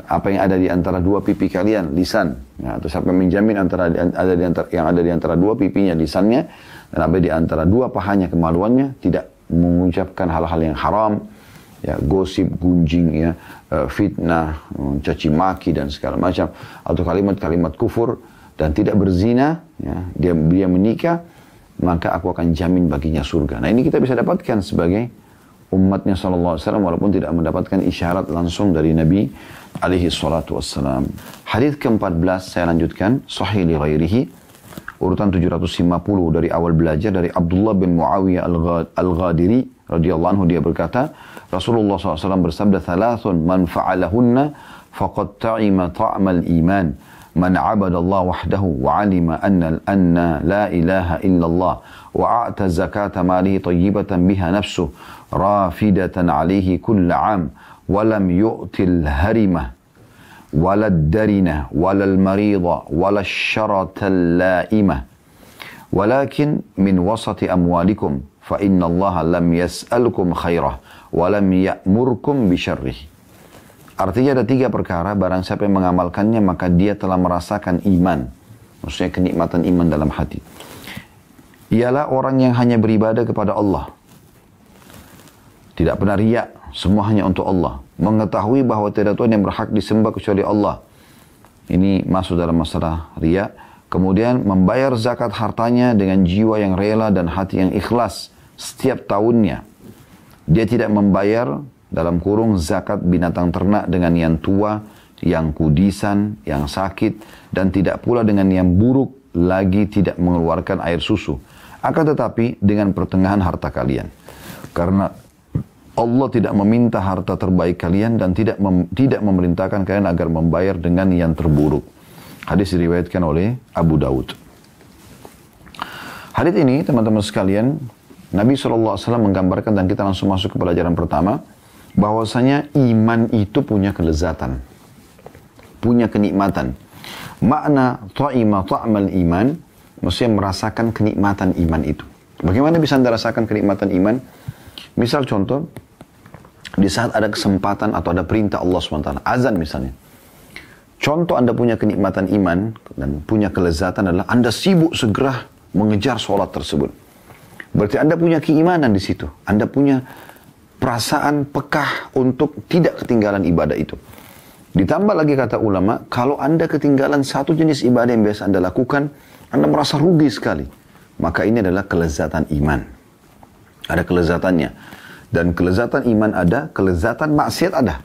[SPEAKER 2] apa yang ada di antara dua pipi kalian, lisan. Ya, atau siapa menjamin yang ada di antara dua pipinya, lisannya, dan apa di antara dua pahanya, kemaluannya, tidak mengucapkan hal-hal yang haram, ya, gosip, gunjing, ya, fitnah, caci maki dan segala macam, atau kalimat-kalimat kufur, dan tidak berzina, ya, dia menikah, maka aku akan jamin baginya surga. Nah, ini kita bisa dapatkan sebagai umatnya SAW, walaupun tidak mendapatkan isyarat langsung dari Nabi alaihi salatu wassalam. Hadis ke-14 saya lanjutkan, sahih li ghairihi, urutan 750 dari awal belajar, dari Abdullah bin Muawiyah al-Ghadiri radhiyallahu anhu, dia berkata, Rasulullah SAW bersabda, "Thalathun man fa'alahunna faqad ta'ima ta'mal iman, man 'abada Allah wahdahu wa 'alima anna la ilaha illallah wa a'ta zakata malihi tayyibatan biha nafsuhu rafidatan 'alayhi kulla 'am wa lam yu'til harimah ولا الدرنة ولا المريضة ولا الشرة اللائمة ولكن من وسط أموالكم فإن الله لم يسألكم خيره ولم يأمركم بشره." Artinya ada 3 perkara, barang siapa yang mengamalkannya maka dia telah merasakan iman, maksudnya kenikmatan iman dalam hati. Ialah orang yang hanya beribadah kepada Allah, tidak pernah riya, semua hanya untuk Allah, mengetahui bahwa tidak Tuhan yang berhak disembah kecuali Allah. Ini masuk dalam masalah riya. Kemudian membayar zakat hartanya dengan jiwa yang rela dan hati yang ikhlas setiap tahunnya. Dia tidak membayar dalam kurung zakat binatang ternak dengan yang tua, yang kudisan, yang sakit, dan tidak pula dengan yang buruk, lagi tidak mengeluarkan air susu. Akan tetapi dengan pertengahan harta kalian. Karena Allah tidak meminta harta terbaik kalian dan tidak memerintahkan kalian agar membayar dengan yang terburuk. Hadis diriwayatkan oleh Abu Daud. Hadis ini, teman-teman sekalian, Nabi SAW menggambarkan, dan kita langsung masuk ke pelajaran pertama, bahwasanya iman itu punya kelezatan, punya kenikmatan. Makna ta'ima ta'mal iman, maksudnya merasakan kenikmatan iman itu. Bagaimana bisa Anda rasakan kenikmatan iman? Misal contoh, di saat ada kesempatan atau ada perintah Allah SWT, azan misalnya. Contoh Anda punya kenikmatan iman dan punya kelezatan adalah Anda sibuk segera mengejar sholat tersebut. Berarti Anda punya keimanan di situ. Anda punya perasaan pekah untuk tidak ketinggalan ibadah itu. Ditambah lagi kata ulama, kalau Anda ketinggalan satu jenis ibadah yang biasa Anda lakukan, Anda merasa rugi sekali. Maka ini adalah kelezatan iman. Ada kelezatannya. Dan kelezatan iman ada, kelezatan maksiat ada.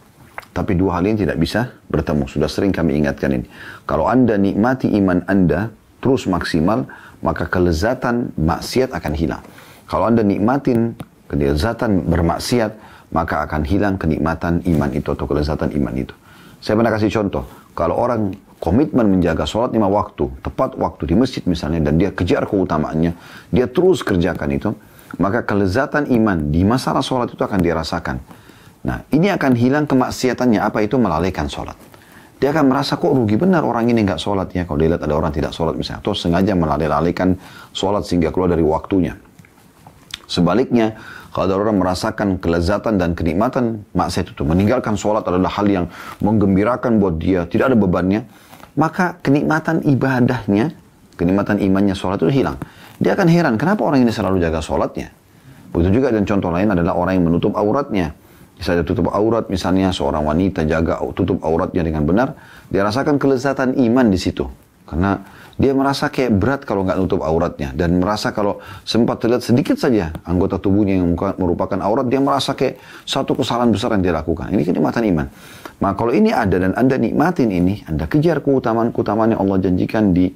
[SPEAKER 2] Tapi dua hal ini tidak bisa bertemu. Sudah sering kami ingatkan ini. Kalau Anda nikmati iman Anda terus maksimal, maka kelezatan maksiat akan hilang. Kalau Anda nikmatin kelezatan bermaksiat, maka akan hilang kenikmatan iman itu atau kelezatan iman itu. Saya pernah kasih contoh. Kalau orang komitmen menjaga sholat 5 waktu, tepat waktu di masjid misalnya, dan dia kejar keutamaannya, dia terus kerjakan itu, maka kelezatan iman di masalah sholat itu akan dirasakan. Nah, ini akan hilang kemaksiatannya. Apa itu? Melalaikan sholat. Dia akan merasa, kok rugi benar orang ini nggak sholat ya. Kalau dia lihat ada orang tidak sholat misalnya, atau sengaja melalaikan sholat sehingga keluar dari waktunya. Sebaliknya, kalau ada orang merasakan kelezatan dan kenikmatan maksiat itu, meninggalkan sholat adalah hal yang menggembirakan buat dia, tidak ada bebannya, maka kenikmatan ibadahnya, kenikmatan imannya sholat itu hilang. Dia akan heran, kenapa orang ini selalu jaga sholatnya? Begitu juga, dan contoh lain adalah orang yang menutup auratnya. Misalnya tutup aurat, misalnya seorang wanita jaga tutup auratnya dengan benar, dia rasakan kelezatan iman di situ. Karena Dia merasa kayak berat kalau nggak nutup auratnya. Dan merasa kalau sempat terlihat sedikit saja anggota tubuhnya yang merupakan aurat, dia merasa kayak satu kesalahan besar yang dia lakukan. Ini kenikmatan iman. Maka kalau ini ada dan Anda nikmatin ini, Anda kejar keutamaan-keutamaan yang Allah janjikan di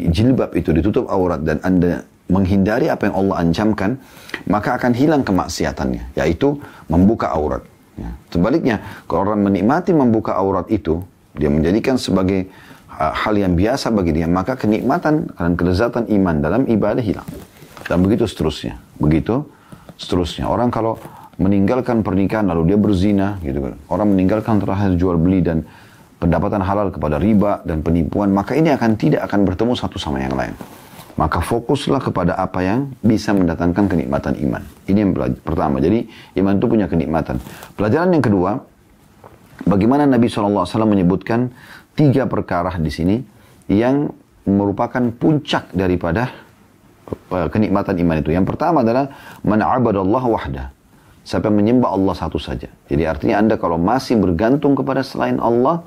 [SPEAKER 2] jilbab itu, ditutup aurat, dan Anda menghindari apa yang Allah ancamkan, maka akan hilang kemaksiatannya, yaitu membuka aurat. Ya. Sebaliknya, kalau orang menikmati membuka aurat itu, dia menjadikan sebagai hal yang biasa bagi dia, maka kenikmatan dan kelezatan iman dalam ibadah hilang. Dan begitu seterusnya. Begitu seterusnya. Orang kalau meninggalkan pernikahan lalu dia berzina, gitu kan. Orang meninggalkan terakhir jual beli dan pendapatan halal kepada riba dan penipuan, maka ini tidak akan bertemu satu sama yang lain. Maka fokuslah kepada apa yang bisa mendatangkan kenikmatan iman. Ini yang pertama. Jadi iman itu punya kenikmatan. Pelajaran yang kedua, bagaimana Nabi SAW menyebutkan 3 perkara di sini yang merupakan puncak daripada kenikmatan iman itu. Yang pertama adalah man abadallah wahdah. Siapa yang menyembah Allah satu saja. Jadi artinya Anda kalau masih bergantung kepada selain Allah,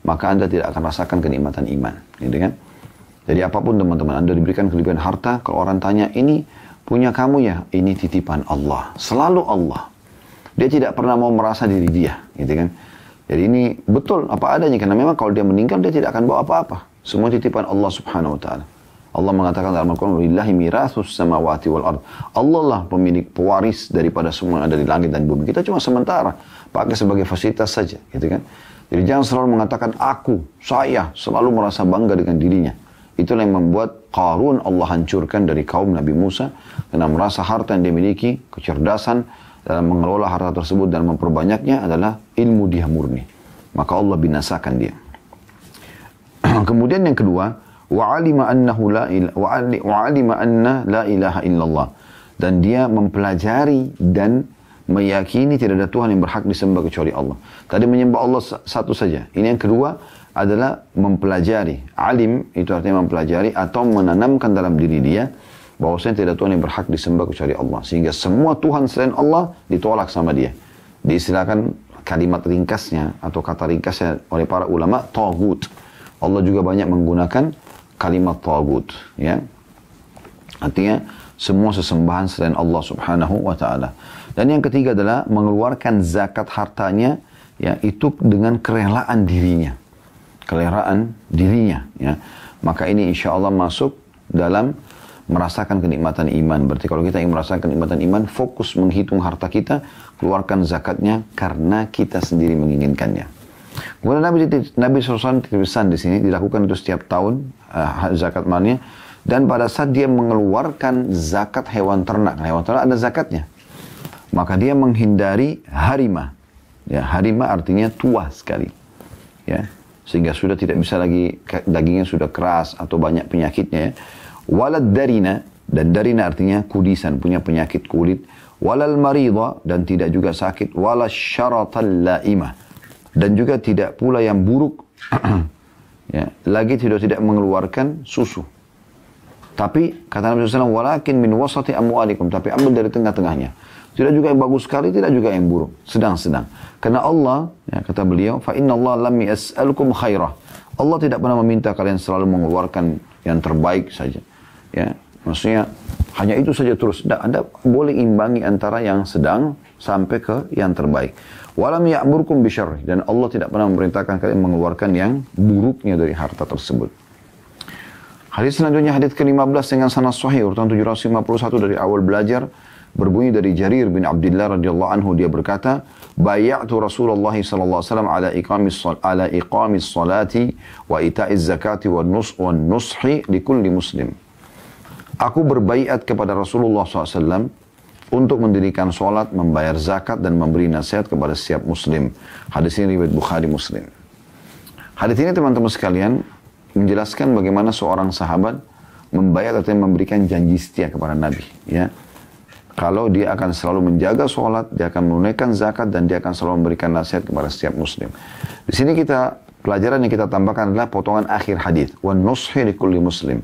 [SPEAKER 2] maka Anda tidak akan rasakan kenikmatan iman. Gitu kan? Jadi apapun teman-teman, Anda diberikan kelebihan harta, kalau orang tanya, ini punya kamu ya? Ini titipan Allah. Selalu Allah. Dia tidak pernah mau merasa diri dia. Gitu kan? Jadi ini betul apa adanya, karena memang kalau dia meninggal dia tidak akan bawa apa-apa. Semua titipan Allah Subhanahu wa taala. Allah mengatakan dalam Al-Qur'an, "Lillahi mirathus samawati wal ard." Allah lah pemilik pewaris daripada semua yang ada di langit dan bumi. Kita cuma sementara pakai sebagai fasilitas saja, gitu kan? Jadi jangan selalu mengatakan aku, saya, selalu merasa bangga dengan dirinya. Itulah yang membuat Qarun Allah hancurkan dari kaum Nabi Musa karena merasa harta yang dimiliki, kecerdasan dalam mengelola harta tersebut dan memperbanyaknya adalah ilmu dia murni. Maka Allah binasakan dia. Kemudian yang kedua, wa'alima anna la ilaha illallah. Dan dia mempelajari dan meyakini tidak ada Tuhan yang berhak disembah kecuali Allah. Tadi menyembah Allah satu saja. Ini yang kedua adalah mempelajari. Alim itu artinya mempelajari atau menanamkan dalam diri dia bahwasanya tidak Tuhan yang berhak disembah kecuali Allah. Sehingga semua Tuhan selain Allah ditolak sama dia. Diistilahkan kalimat ringkasnya atau kata ringkasnya oleh para ulama, taghut. Allah juga banyak menggunakan kalimat taghut. Ya. Artinya semua sesembahan selain Allah Subhanahu wa ta'ala. Dan yang ketiga adalah mengeluarkan zakat hartanya, ya, itu dengan kerelaan dirinya. Kerelaan dirinya. Ya. Maka ini insya Allah masuk dalam merasakan kenikmatan iman. Berarti kalau kita ingin merasakan kenikmatan iman, fokus menghitung harta kita, keluarkan zakatnya karena kita sendiri menginginkannya. Kemudian Nabi SAW pesan di sini, dilakukan itu setiap tahun, zakat malnya. Dan pada saat dia mengeluarkan zakat hewan ternak ada zakatnya. Maka dia menghindari harima. Ya, harima artinya tua sekali. Ya, sehingga sudah tidak bisa lagi, dagingnya sudah keras atau banyak penyakitnya. Ya. Walad darina, dan darina artinya kudisan, punya penyakit kulit. Walal marida, dan tidak juga sakit. Walal syaratal laimah, dan juga tidak pula yang buruk. Ya, lagi tidak mengeluarkan susu. Tapi kata Nabi SAW, walakin min wasati amwalikum, tapi ambil dari tengah-tengahnya. Tidak juga yang bagus sekali, tidak juga yang buruk, sedang-sedang. Karena Allah, ya, kata beliau, fa inna Allah lam yas'alukum khairah. Allah tidak pernah meminta kalian selalu mengeluarkan yang terbaik saja. Ya, maksudnya hanya itu saja terus. Anda boleh imbangi antara yang sedang sampai ke yang terbaik. Walam ya'murkum bisyarri, dan Allah tidak pernah memerintahkan kalian mengeluarkan yang buruknya dari harta tersebut. Hadis selanjutnya, hadis ke-15 dengan sanad sahih urutan 751 dari awal belajar, berbunyi dari Jarir bin Abdullah radhiyallahu anhu, dia berkata, bay'atu Rasulullah sallallahu alaihi wasallam ala iqamis salati wa ita'iz zakati wan nushi likulli muslim. Aku berbaiat kepada Rasulullah SAW untuk mendirikan solat, membayar zakat, dan memberi nasihat kepada setiap muslim. Hadis ini riwayat Bukhari Muslim. Hadis ini teman-teman sekalian menjelaskan bagaimana seorang sahabat membayar atau memberikan janji setia kepada Nabi. Ya, kalau dia akan selalu menjaga solat, dia akan menunaikan zakat, dan dia akan selalu memberikan nasihat kepada setiap muslim. Di sini pelajaran yang kita tambahkan adalah potongan akhir hadis, wan nushi likulli muslim,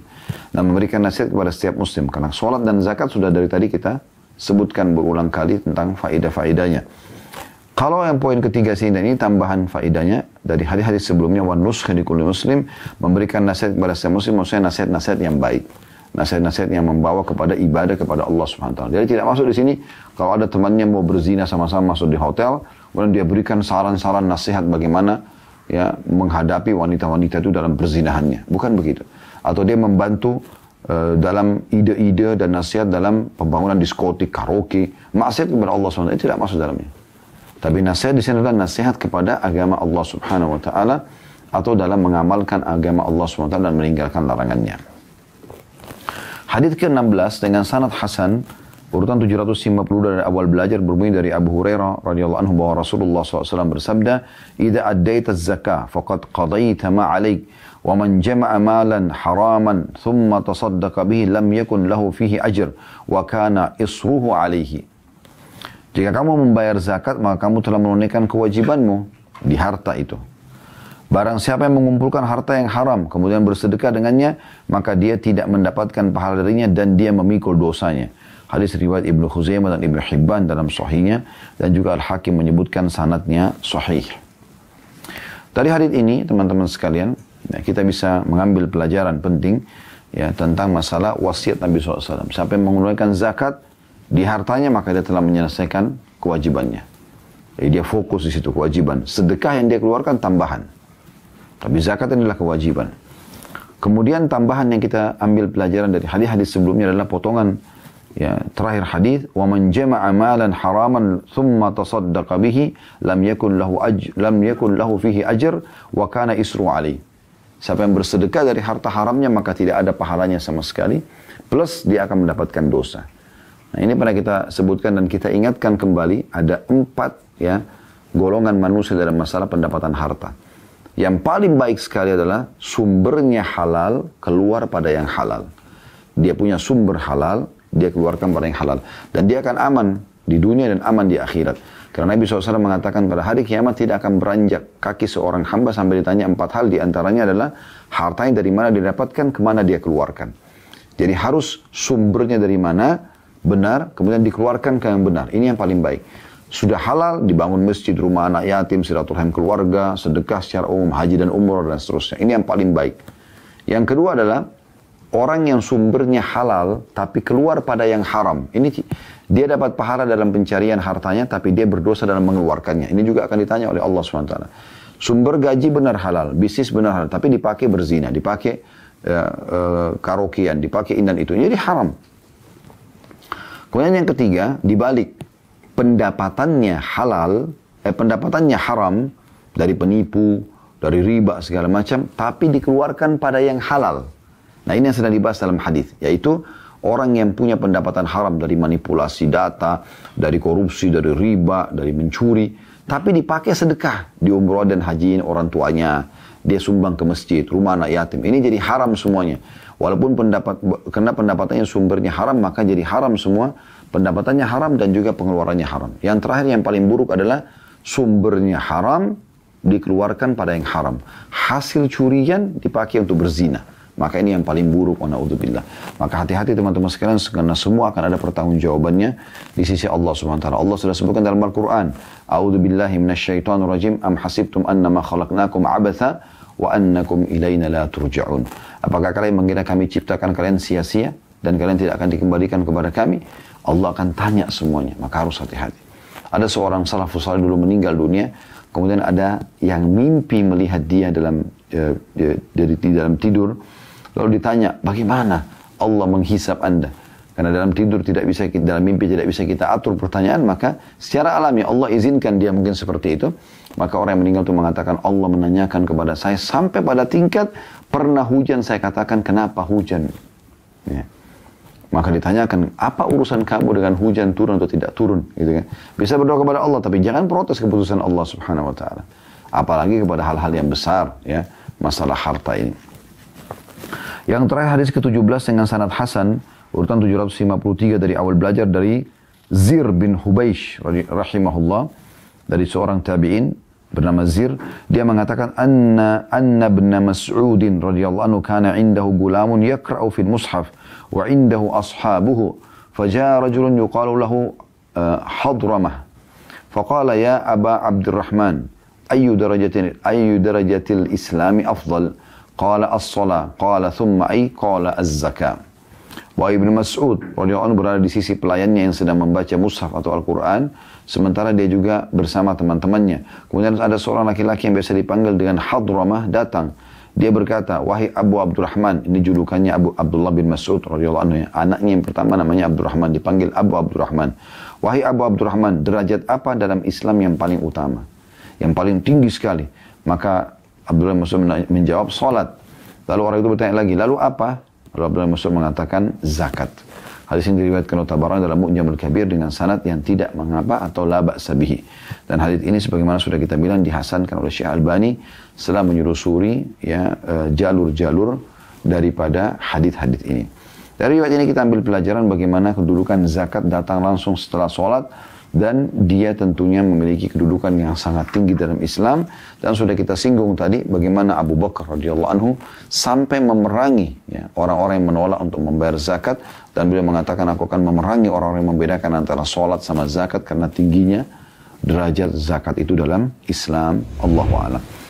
[SPEAKER 2] dan memberikan nasihat kepada setiap muslim. Karena solat dan zakat sudah dari tadi kita sebutkan berulang kali tentang faedah-faedahnya. Kalau yang poin ketiga sini, dan ini tambahan faedahnya dari hadis-hadis sebelumnya, wan nuskhi li kulli muslim, memberikan nasihat kepada setiap muslim, maksudnya nasihat-nasihat yang baik. Nasihat-nasihat yang membawa kepada ibadah kepada Allah Subhanahu wa taala. Jadi tidak masuk di sini kalau ada temannya mau berzina sama-sama masuk di hotel, kemudian dia berikan saran-saran nasihat bagaimana ya menghadapi wanita-wanita itu dalam perzinahannya. Bukan begitu. Atau dia membantu dalam ide-ide dan nasihat dalam pembangunan diskotik, karaoke, maksiat kepada Allah Subhanahu wa taala, itu tidak masuk dalamnya. Tapi nasihat di sini adalah nasihat kepada agama Allah Subhanahu wa taala atau dalam mengamalkan agama Allah Subhanahu wa taala dan meninggalkan larangannya. Hadis ke-16 dengan sanad hasan urutan 750 dari awal belajar berbunyi dari Abu Hurairah radhiyallahu anhu bahwa Rasulullah SAW bersabda, "Idza addaita az-zakah faqad qadaita ma 'alaik wa man jama'a malan haraman thumma tasaddaqa bihi lam yakun lahu fihi ajr wa kana isruhu 'alaihi." Jika kamu membayar zakat, maka kamu telah menunaikan kewajibanmu di harta itu. Barang siapa yang mengumpulkan harta yang haram, kemudian bersedekah dengannya, maka dia tidak mendapatkan pahala darinya dan dia memikul dosanya. Hadis riwayat Ibnu Khuzaimah dan Ibnu Hibban dalam sahihnya, dan juga Al-Hakim menyebutkan sanadnya sahih. Dari hadis ini, teman-teman sekalian, ya, kita bisa mengambil pelajaran penting ya tentang masalah wasiat Nabi SAW. Siapa yang mengeluarkan zakat di hartanya, maka dia telah menyelesaikan kewajibannya. Jadi dia fokus di situ kewajiban. Sedekah yang dia keluarkan tambahan. Tapi zakat adalah kewajiban. Kemudian tambahan yang kita ambil pelajaran dari hadis-hadis sebelumnya adalah potongan ya terakhir hadis, wa man jama'a malan haraman thumma tasaddaqa bihi lam yakun lahu fihi ajr wa kana isru alaihi. Siapa yang bersedekah dari harta haramnya maka tidak ada pahalanya sama sekali, plus dia akan mendapatkan dosa. Nah, ini pernah kita sebutkan dan kita ingatkan kembali, ada 4 ya golongan manusia dalam masalah pendapatan harta. Yang paling baik sekali adalah sumbernya halal, keluar pada yang halal. Dia punya sumber halal, dia keluarkan pada yang halal. Dan dia akan aman di dunia dan aman di akhirat. Karena Nabi SAW mengatakan pada hari kiamat tidak akan beranjak kaki seorang hamba sampai ditanya 4 hal. Di antaranya adalah hartanya dari mana dia dapatkan, kemana dia keluarkan. Jadi harus sumbernya dari mana, benar, kemudian dikeluarkan ke yang benar. Ini yang paling baik. Sudah halal, dibangun masjid, rumah anak yatim, silaturahim keluarga, sedekah secara umum, haji dan umrah dan seterusnya. Ini yang paling baik. Yang kedua adalah orang yang sumbernya halal tapi keluar pada yang haram. Ini dia dapat pahala dalam pencarian hartanya tapi dia berdosa dalam mengeluarkannya. Ini juga akan ditanya oleh Allah SWT. Sumber gaji benar halal, bisnis benar halal, tapi dipakai berzina, dipakai karaokean, dipakai ini dan itu. Jadi haram. Kemudian yang ketiga, dibalik. Pendapatannya halal, pendapatannya haram dari penipu, dari riba segala macam, tapi dikeluarkan pada yang halal. Nah ini yang sedang dibahas dalam hadis, yaitu orang yang punya pendapatan haram dari manipulasi data, dari korupsi, dari riba, dari mencuri, tapi dipakai sedekah di umroh dan hajiin orang tuanya, dia sumbang ke masjid, rumah anak yatim. Ini jadi haram semuanya. Walaupun karena pendapatannya sumbernya haram, maka jadi haram semua. Pendapatannya haram dan juga pengeluarannya haram. Yang terakhir yang paling buruk adalah sumbernya haram, dikeluarkan pada yang haram. Hasil curian dipakai untuk berzina. Maka ini yang paling buruk, wa na'udzubillah. Maka hati-hati teman-teman sekalian, karena semua akan ada pertanggungjawabannya di sisi Allah SWT. Allah sudah sebutkan dalam Al-Quran, A'udzubillahi minasyaitonirrajim, am hasibtum annama khalaqnakum abatha wa annakum ilaina la turja'un. Apakah kalian mengira kami ciptakan kalian sia-sia dan kalian tidak akan dikembalikan kepada kami? Allah akan tanya semuanya, maka harus hati-hati. Ada seorang salafus salih dulu meninggal dunia, kemudian ada yang mimpi melihat dia di dalam tidur, lalu ditanya, bagaimana Allah menghisap Anda? Karena dalam tidur tidak bisa kita, dalam mimpi tidak bisa kita atur pertanyaan, maka secara alami Allah izinkan dia mungkin seperti itu. Maka orang yang meninggal itu mengatakan, Allah menanyakan kepada saya sampai pada tingkat pernah hujan, saya katakan kenapa hujan? Ya. Maka ditanyakan, apa urusan kamu dengan hujan turun atau tidak turun? Gitu kan? Bisa berdoa kepada Allah, tapi jangan protes keputusan Allah Subhanahu Wa Taala. Apalagi kepada hal-hal yang besar, ya, masalah harta ini. Yang terakhir hadis ke-17 dengan sanad hasan, urutan 753 dari awal belajar dari Zir bin Hubaish rahimahullah, dari seorang tabi'in bernama Zir. Dia mengatakan, anna ibn Mas'udin radhiyallahu anhu kana indahu gulamun yakra'u fil mushaf wa indahu ashabuhu faja'a rajulun yuqalu lahu Hadramah Faqala ya Aba Abdurrahman, ayyu darajatil islami afdal? Qala as-salah, qala thumma ay, qala az-zakah. Wa Ibnu Mas'ud radhiyallahu anhu berada di sisi pelayannya yang sedang membaca mushaf atau Al-Quran, sementara dia juga bersama teman-temannya. Kemudian ada seorang laki-laki yang biasa dipanggil dengan Hadramah datang. Dia berkata, wahai Abu Abdurrahman, ini julukannya Abu Abdullah bin Mas'ud radhiyallahu anhu. Anaknya yang pertama namanya Abdurrahman, dipanggil Abu Abdurrahman. Wahai Abu Abdurrahman, derajat apa dalam Islam yang paling utama? Yang paling tinggi sekali. Maka Abdullah bin Mas'ud menjawab, salat. Lalu orang itu bertanya lagi, lalu apa? Lalu Abdullah bin Mas'ud mengatakan, zakat. Hadis ini diriwayatkan oleh Tabarani dalam Mu'jamul Kabir dengan sanad yang tidak mengapa atau la ba'sa bihi. Dan hadis ini sebagaimana sudah kita bilang dihasankan oleh Syekh Albani setelah menyusuri ya jalur-jalur daripada hadis-hadis ini. Dari riwayat ini kita ambil pelajaran bagaimana kedudukan zakat datang langsung setelah sholat, dan dia tentunya memiliki kedudukan yang sangat tinggi dalam Islam. Dan sudah kita singgung tadi bagaimana Abu Bakar radhiyallahu anhu sampai memerangi ya, orang-orang yang menolak untuk membayar zakat, dan beliau mengatakan, aku akan memerangi orang-orang yang membedakan antara sholat sama zakat karena tingginya derajat zakat itu dalam Islam. Allahu a'lam.